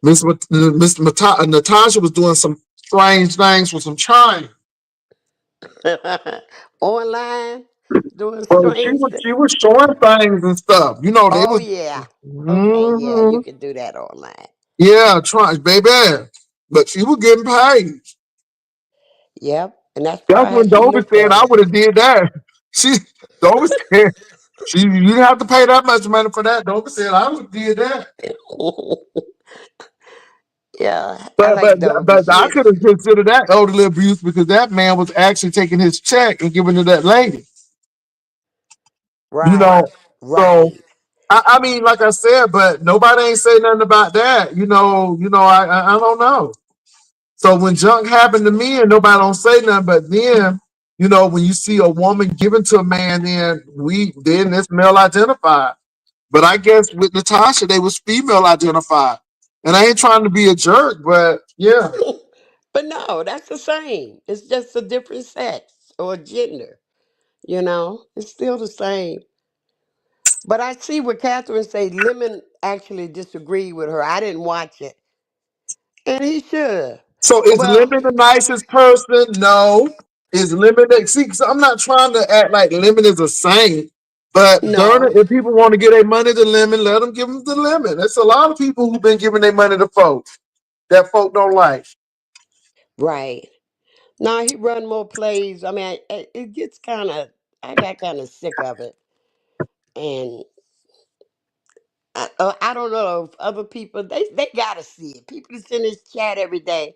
Natasha was doing some strange things with some China. Online, doing Well, she strange was things. she was showing things and stuff. They Oh was. yeah. Okay. Yeah, you Mhm. can do that online. Yeah, trying, baby, but she was getting paid. Yep. And that's That's probably how when she Dover looked said at I it. would have did that. She Dover said you didn't have to pay that much money for that. Dover said I would have did that. Yeah, I But like but Dover. but She I is could have considered that elderly abuse because that man was actually taking his check and giving to that lady. You right. know, so Right. I mean, like I said, but nobody ain't say nothing about that. I don't know. So when junk happened to me and nobody don't say nothing, but then, when you see a woman given to a man, then it's male identified. But I guess with Natasha, they was female identified. And I ain't trying to be a jerk, but yeah. But no, that's the same. It's just a different sex or gender. It's still the same. But I see what Catherine say. Lemon actually disagreed with her. I didn't watch it, and he should. So is Well, Lemon the nicest person? No. Is Lemon see, 'cause I'm not trying to act like Lemon is a saint, but darn it, no, if people want to give their money to Lemon, let them give them to Lemon. There's a lot of people who've been giving their money to folks that folk don't like. right. Now he run more plays. I mean, it gets kind of. I got kind of sick of it, and I don't know if other people they gotta see it. People that's in this chat every day,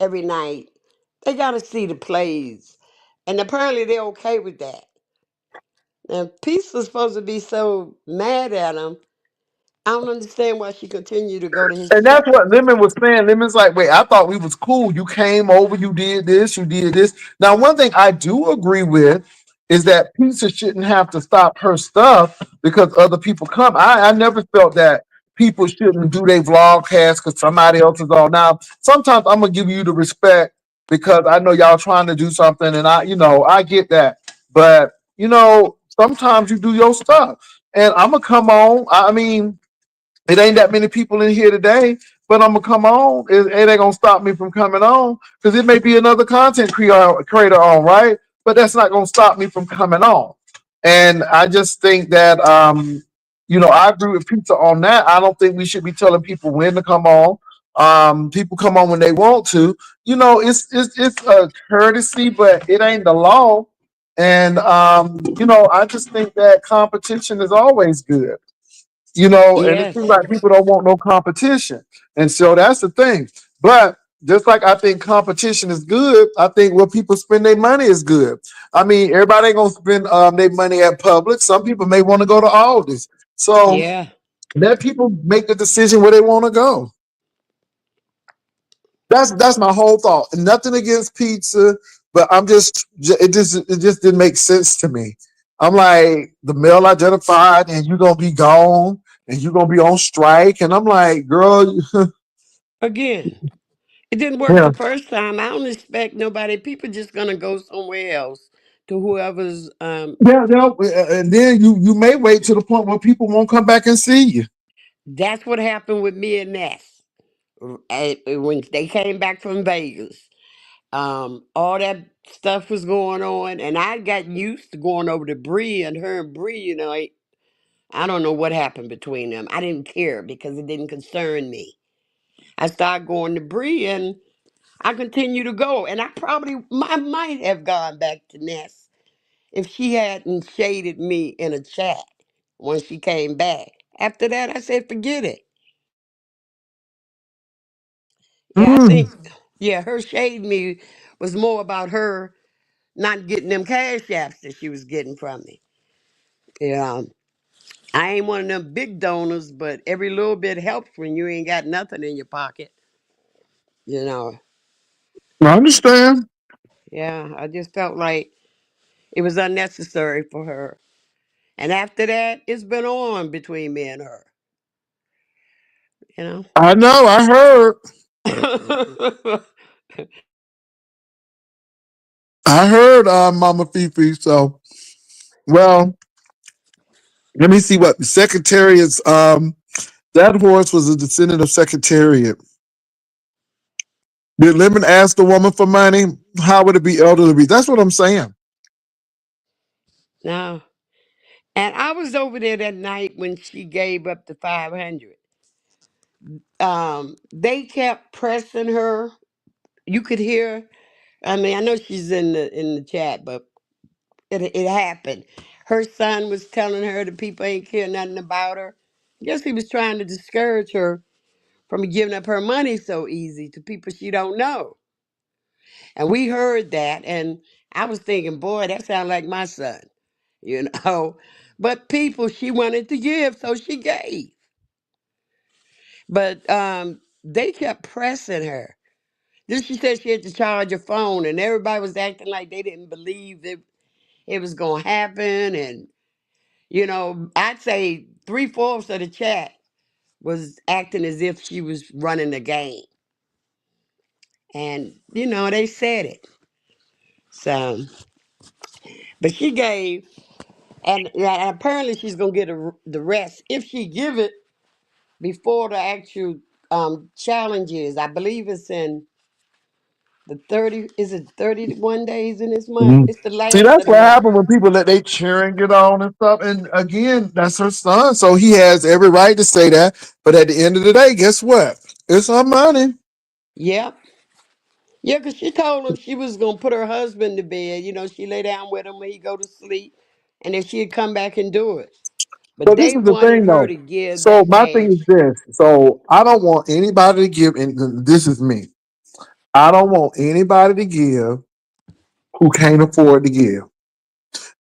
every night, they gotta see the plays, and apparently they're okay with that. And Peace was supposed to be so mad at him. I don't understand why she continued to go to his And that's chat. what Lemon was saying. Lemon's like, wait, I thought we was cool. You came over, you did this, you did this. Now, one thing I do agree with is that pizza shouldn't have to stop her stuff because other people come. I never felt that people shouldn't do their vlog cast because somebody else is on. Now, sometimes I'm gonna give you the respect because I know y'all trying to do something, and I get that. But sometimes you do your stuff, and I'm gonna come on. I mean, it ain't that many people in here today, but I'm gonna come on. It ain't gonna stop me from coming on because it may be another content creator on, right? But that's not gonna stop me from coming on. And I just think that I agree with Pizza on that. I don't think we should be telling people when to come on. People come on when they want to. It's a courtesy, but it ain't the law. And I just think that competition is always good. And it seems Yes. like people don't want no competition. And so that's the thing. But just like I think competition is good, I think where people spend their money is good. I mean, everybody ain't gonna spend their money at Publix. Some people may want to go to Aldi's. So Yeah. let people make the decision where they want to go. That's my whole thought. Nothing against pizza, but it just didn't make sense to me. I'm like the male identified, and you're gonna be gone, and you're gonna be on strike, and I'm like, girl, Again, it didn't work yeah, the first time. I don't expect nobody. People just gonna go somewhere else to whoever's. yeah, and then you may wait to the point where people won't come back and see you. That's what happened with me and Ness. When they came back from Vegas. All that stuff was going on, and I got used to going over to Bree and her and Bree. I don't know what happened between them. I didn't care because it didn't concern me. I started going to Bree, and I continue to go, and I might have gone back to Ness if she hadn't shaded me in a chat when she came back. After that, I said, forget it. Yeah, I Mm. think, yeah, her shade me was more about her not getting them cash apps that she was getting from me. Yeah, I ain't one of them big donors, but every little bit helps when you ain't got nothing in your pocket. You know, I understand. yeah, I just felt like it was unnecessary for her. And after that, it's been on between me and her. You I know. I heard. know. I heard, Mama Fifi. So, well, let me see what Secretariat's. That horse was a descendant of Secretariat. Did Lemon ask the woman for money? How would it be elderly? That's what I'm saying. No. And I was over there that night when she gave up the 500. They kept pressing her. You could hear. I mean, I know she's in the chat, but it happened. Her son was telling her the people ain't care nothing about her. I guess he was trying to discourage her from giving up her money so easy to people she don't know. And we heard that, and I was thinking, boy, that sounds like my son, you know. But people she wanted to give, so she gave. But they kept pressing her. Then she said she had to charge her phone, and everybody was acting like they didn't believe it was going to happen. And, I'd say three-fourths of the chat was acting as if she was running the game. And, they said it. So, but she gave, and apparently she's going to get the rest if she give it before the actual challenge is. I believe it's in the 30, is it 31 days in this month? Mhm. It's the See, last that's of the what month. happened when people let their cheering get on and stuff. And again, that's her son, so he has every right to say that. But at the end of the day, guess what? It's her money. Yep. Yeah, because she told him she was going to put her husband to bed. She lay down with him when he go to sleep, and then she'd come back and do it. So But this they is the wanted thing, her though. to give So that my thing cash. is this. So I don't want anybody to give, and this is me. I don't want anybody to give who can't afford to give.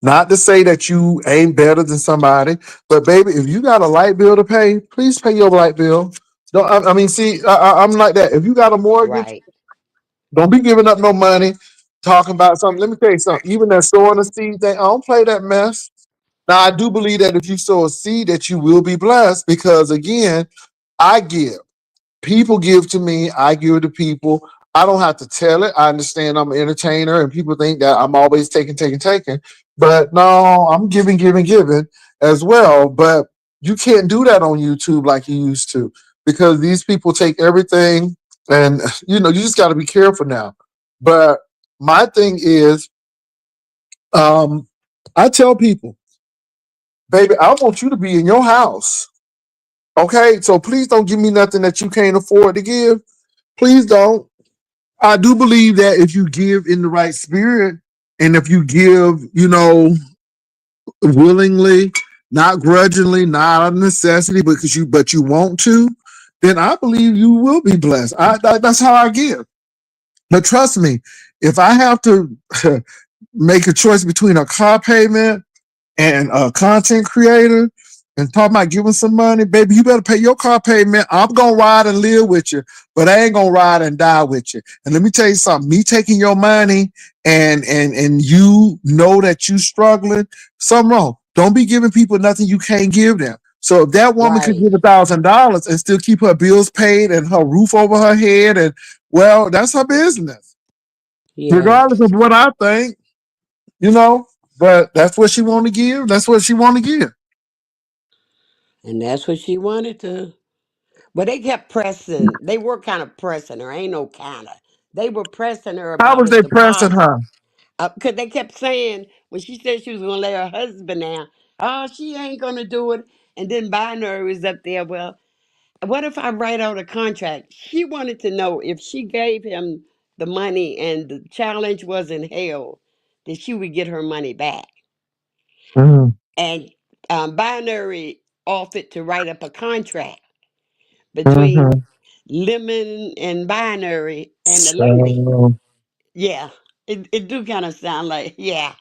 Not to say that you ain't better than somebody, but baby, if you got a light bill to pay, please pay your light bill. Don't, I mean, see, I'm like that. If you got a mortgage, Right. don't be giving up no money, talking about something. Let me tell you something. Even that sowing a seed thing, I don't play that mess. Now, I do believe that if you sow a seed, that you will be blessed because, again, I give. People give to me, I give to people. I don't have to tell it. I understand I'm an entertainer and people think that I'm always taking. But no, I'm giving as well. But you can't do that on YouTube like you used to because these people take everything and you just got to be careful now. But my thing is, um, I tell people, baby, I want you to be in your house. Okay, so please don't give me nothing that you can't afford to give. Please don't. I do believe that if you give in the right spirit and if you give, willingly, not grudgingly, not out of necessity, but you want to, then I believe you will be blessed. That's how I give. But trust me, if I have to make a choice between a car payment and a content creator and talking about giving some money, baby, you better pay your car payment. I'm gonna ride and live with you, but I ain't gonna ride and die with you. And let me tell you something, me taking your money and you know that you struggling, something wrong. Don't be giving people nothing you can't give them. So if that woman could Right. give $1,000 and still keep her bills paid and her roof over her head, and well, that's her business. Regardless Yes. of what I think, you know, but that's what she want to give. That's what she want to give. And that's what she wanted to. But they kept pressing. They were kind of pressing her. Ain't no kind of. They were pressing her How about was a they pressing deposit. her? Because they kept saying, when she said she was going to lay her husband down, oh, she ain't going to do it. And then Binary was up there. Well, what if I write out a contract? She wanted to know if she gave him the money and the challenge wasn't held, that she would get her money back. Mm-hmm. And Binary offered to write up a contract between Mm-hmm. Lemon and Binary and the lady. So, Yeah, it do kind of sound like, yeah.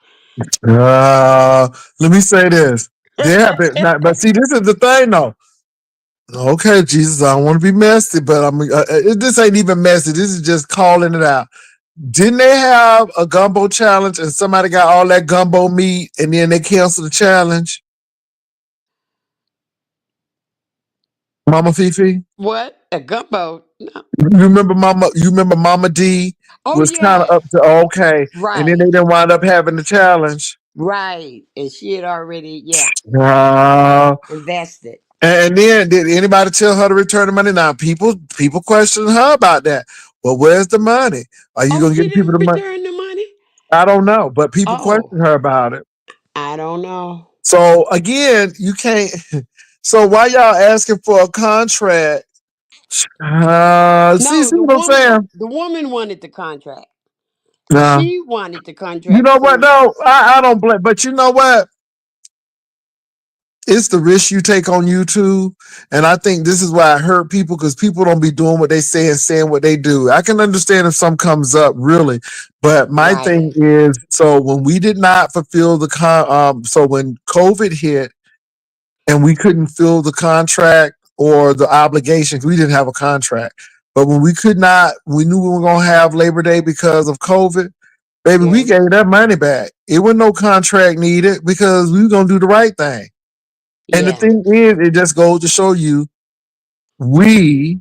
let me say this. They have been, not, but see, this is the thing, though. Okay, Jesus, I don't want to be messy, but this ain't even messy. This is just calling it out. Didn't they have a gumbo challenge and somebody got all that gumbo meat and then they canceled the challenge? Mama Fifi? What? A gumbo? No. You remember Mama D Oh, was kind of yes. up to okay, and then they Right. didn't wind up having the challenge. Right. And she had already, yeah, Uh, invested. and then did anybody tell her to return the money? Now people question her about that. Well, where's the money? Are you Oh, gonna she give people didn't the money? return the money? I don't know, but people Oh, question her about it. I don't know. So again, you can't. So why y'all asking for a contract? No, See what I'm saying? the woman wanted the contract. Nah. She wanted the You contract. know what? So, No, I don't blame. But you know what? It's the risk you take on YouTube. And I think this is why I hurt people because people don't be doing what they say and saying what they do. I can understand if some comes up, really. But my right. thing is so when we did not fulfill so when COVID hit and we couldn't fill the contract or the obligations, we didn't have a contract. But when we could not, we knew we were going to have Labor Day because of COVID. Baby, we Yes. gave that money back. It was no contract needed because we were going to do the right thing. And the Yeah. thing is, it just goes to show you we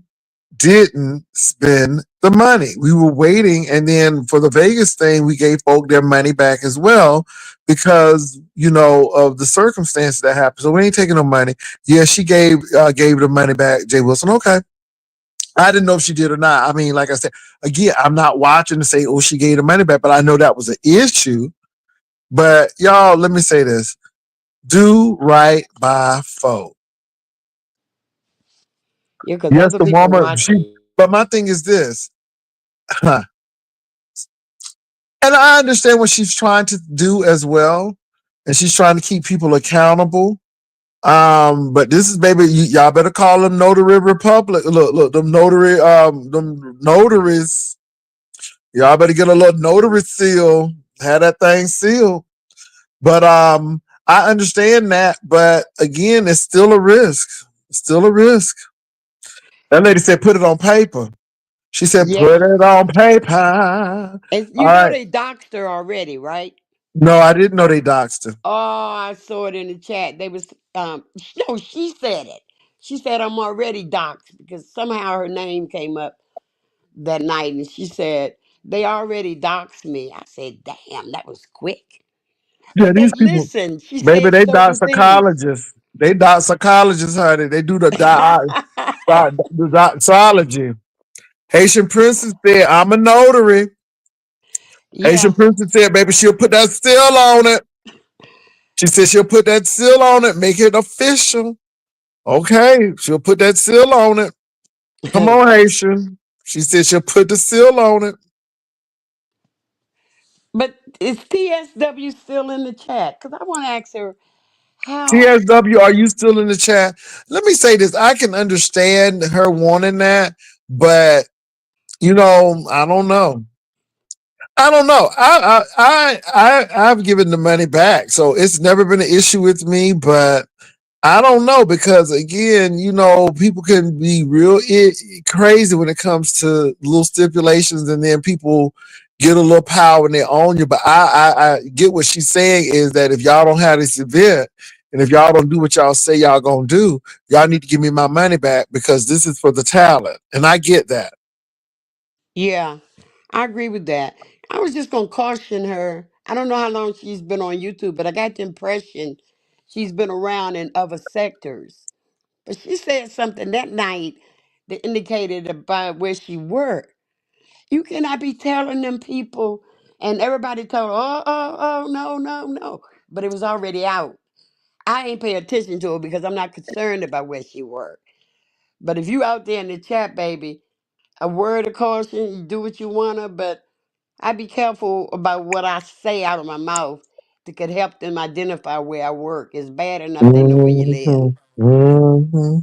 didn't spend the money. We were waiting, and then for the Vegas thing, we gave folk their money back as well because of the circumstances that happened. So we ain't taking no money. Yeah, she gave the money back, Jay Wilson. Okay. I didn't know if she did or not. I mean, like I said, again, I'm not watching to say, oh, she gave the money back, but I know that was an issue. But y'all, let me say this: do right by folk. Yeah, because Yes, other the people woman. watching. But my thing is this, and I understand what she's trying to do as well, and she's trying to keep people accountable. But this is baby, y'all better call them Notary Republic. Look, them notaries. Y'all better get a little notary seal. Have that thing sealed. But I understand that. But again, it's still a risk. It's still a risk. That lady said, put it on paper. She said, put Yeah. it on paper. And All you know right. they doxed her already, right? No, I didn't know they doxed her. Oh, I saw it in the chat. They was no, she said it. She said I'm already doxed because somehow her name came up that night and she said they already doxed me. I said, damn, that was quick. Yeah, But they these people, listen, she baby, said they dot certain things. psychologists. They dot psychologists, honey. They do the doxology. Haitian Princess said, I'm a notary. Haitian Yeah. Princess said, baby, she'll put that seal on it. She said she'll put that seal on it, make it official. Okay, she'll put that seal on it. Come on, Haitian. She said she'll put the seal on it. But is TSW still in the chat? Because I want to ask her how. TSW, are you still in the chat? Let me say this. I can understand her wanting that, but I don't know. I don't know. I've given the money back, so it's never been an issue with me. But I don't know because again, people can be real crazy when it comes to little stipulations, and then people get a little power and they own you. But I get what she's saying is that if y'all don't have this event, and if y'all don't do what y'all say y'all gonna do, y'all need to give me my money back because this is for the talent, and I get that. Yeah, I agree with that. I was just going to caution her. I don't know how long she's been on YouTube, but I got the impression she's been around in other sectors. But she said something that night that indicated about where she worked. You cannot be telling them people, and everybody told, oh, no, no, no. But it was already out. I ain't pay attention to it because I'm not concerned about where she worked. But if you out there in the chat, baby, a word of caution, you do what you wanna, but I be careful about what I say out of my mouth that could help them identify where I work. It's bad enough they know where you live, Hmm. Hmm.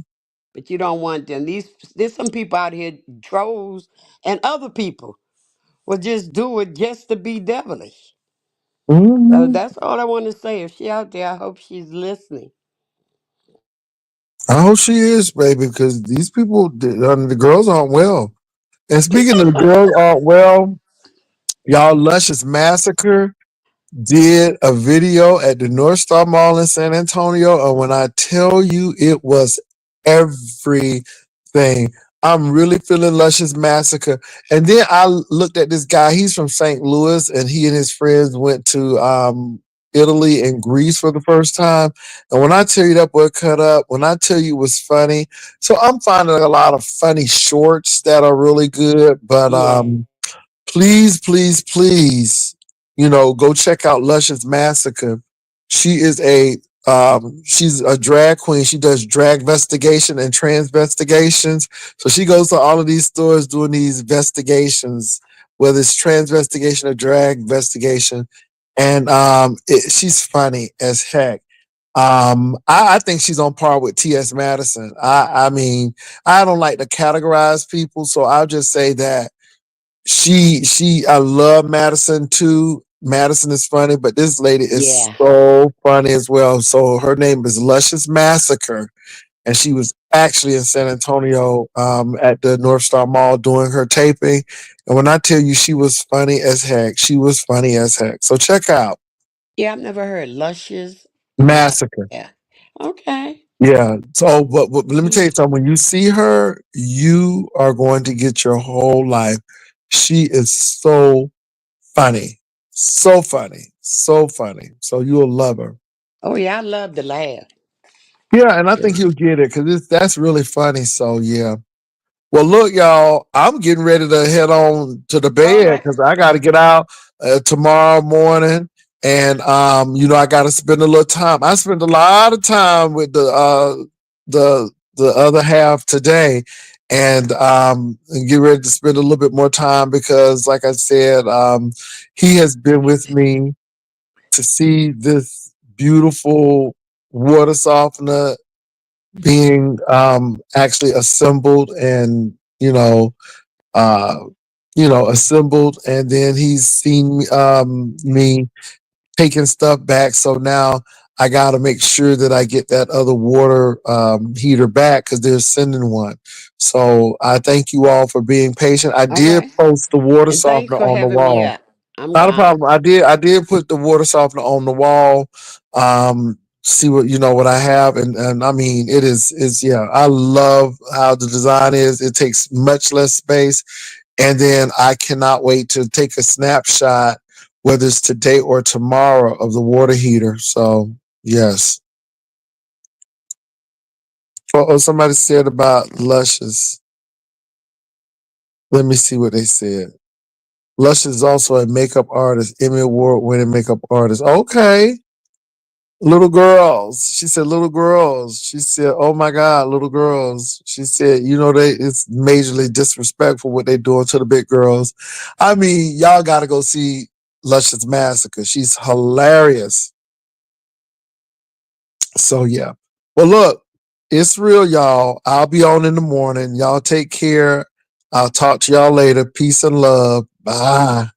but you don't want them. There's some people out here, trolls and other people will just do it just to be devilish. So Hmm. that's all I want to say. If she out there, I hope she's listening. I hope she is, baby, because these people, the girls aren't well. And speaking of the girls aren't well, y'all, Luscious Massacre did a video at the North Star Mall in San Antonio. And when I tell you it was everything, I'm really feeling Luscious Massacre. And then I looked at this guy, he's from St. Louis, and he and his friends went to Italy and Greece for the first time. And when I tell you that boy cut up, when I tell you it was funny, so I'm finding a lot of funny shorts that are really good. But Yeah, please, please, please, go check out Luscious Massacre. She is she's a drag queen. She does drag investigation and transvestigations. So she goes to all of these stores doing these investigations, whether it's transvestigation or drag investigation. And she's funny as heck. I think she's on par with T.S. Madison. I mean, I don't like to categorize people, so I'll just say that I love Madison too. Madison is funny, but this lady is yeah, so funny as well. So her name is Luscious Massacre, and she was actually in San Antonio at the North Star Mall doing her taping. And when I tell you she was funny as heck, she was funny as heck. So check out yeah. I've never heard luscious math. Massacre. Yeah, okay. Yeah. So, but let me tell Mm. you something. When you see her, you are going to get your whole life. She is so funny. So funny. So funny. So you'll love her. Oh yeah, I love to laugh. Yeah, and I think you'll get it because that's really funny. So yeah. Well, look, y'all, I'm getting ready to head on to the All bed right. because I got to get out tomorrow morning, and I got to spend a little time. I spent a lot of time with the other half today, and get ready to spend a little bit more time because, like I said, he has been with me to see this beautiful water softener being actually assembled and uh assembled, and then he's seen me taking stuff back. So now I got to make sure that I get that other water heater back because they're sending one. So I thank you all for being patient. I All did right. post the water And thanks softener for on the having me wall. up. I'm Not a gone. problem. I did put the water softener on the wall. See what I have, and I mean it's yeah. I love how the design is. It takes much less space, and then I cannot wait to take a snapshot, whether it's today or tomorrow, of the water heater. So yes. Somebody said about Luscious. Let me see what they said. Luscious is also a makeup artist, Emmy Award winning makeup artist. Okay. Little girls. She said, little girls. She said, oh my God, little girls. She said, it's majorly disrespectful what they doing to the big girls. I mean, y'all got to go see Luscious Massacre. She's hilarious. So, yeah. Well, look, it's real, y'all. I'll be on in the morning. Y'all take care. I'll talk to y'all later. Peace and love. Bye.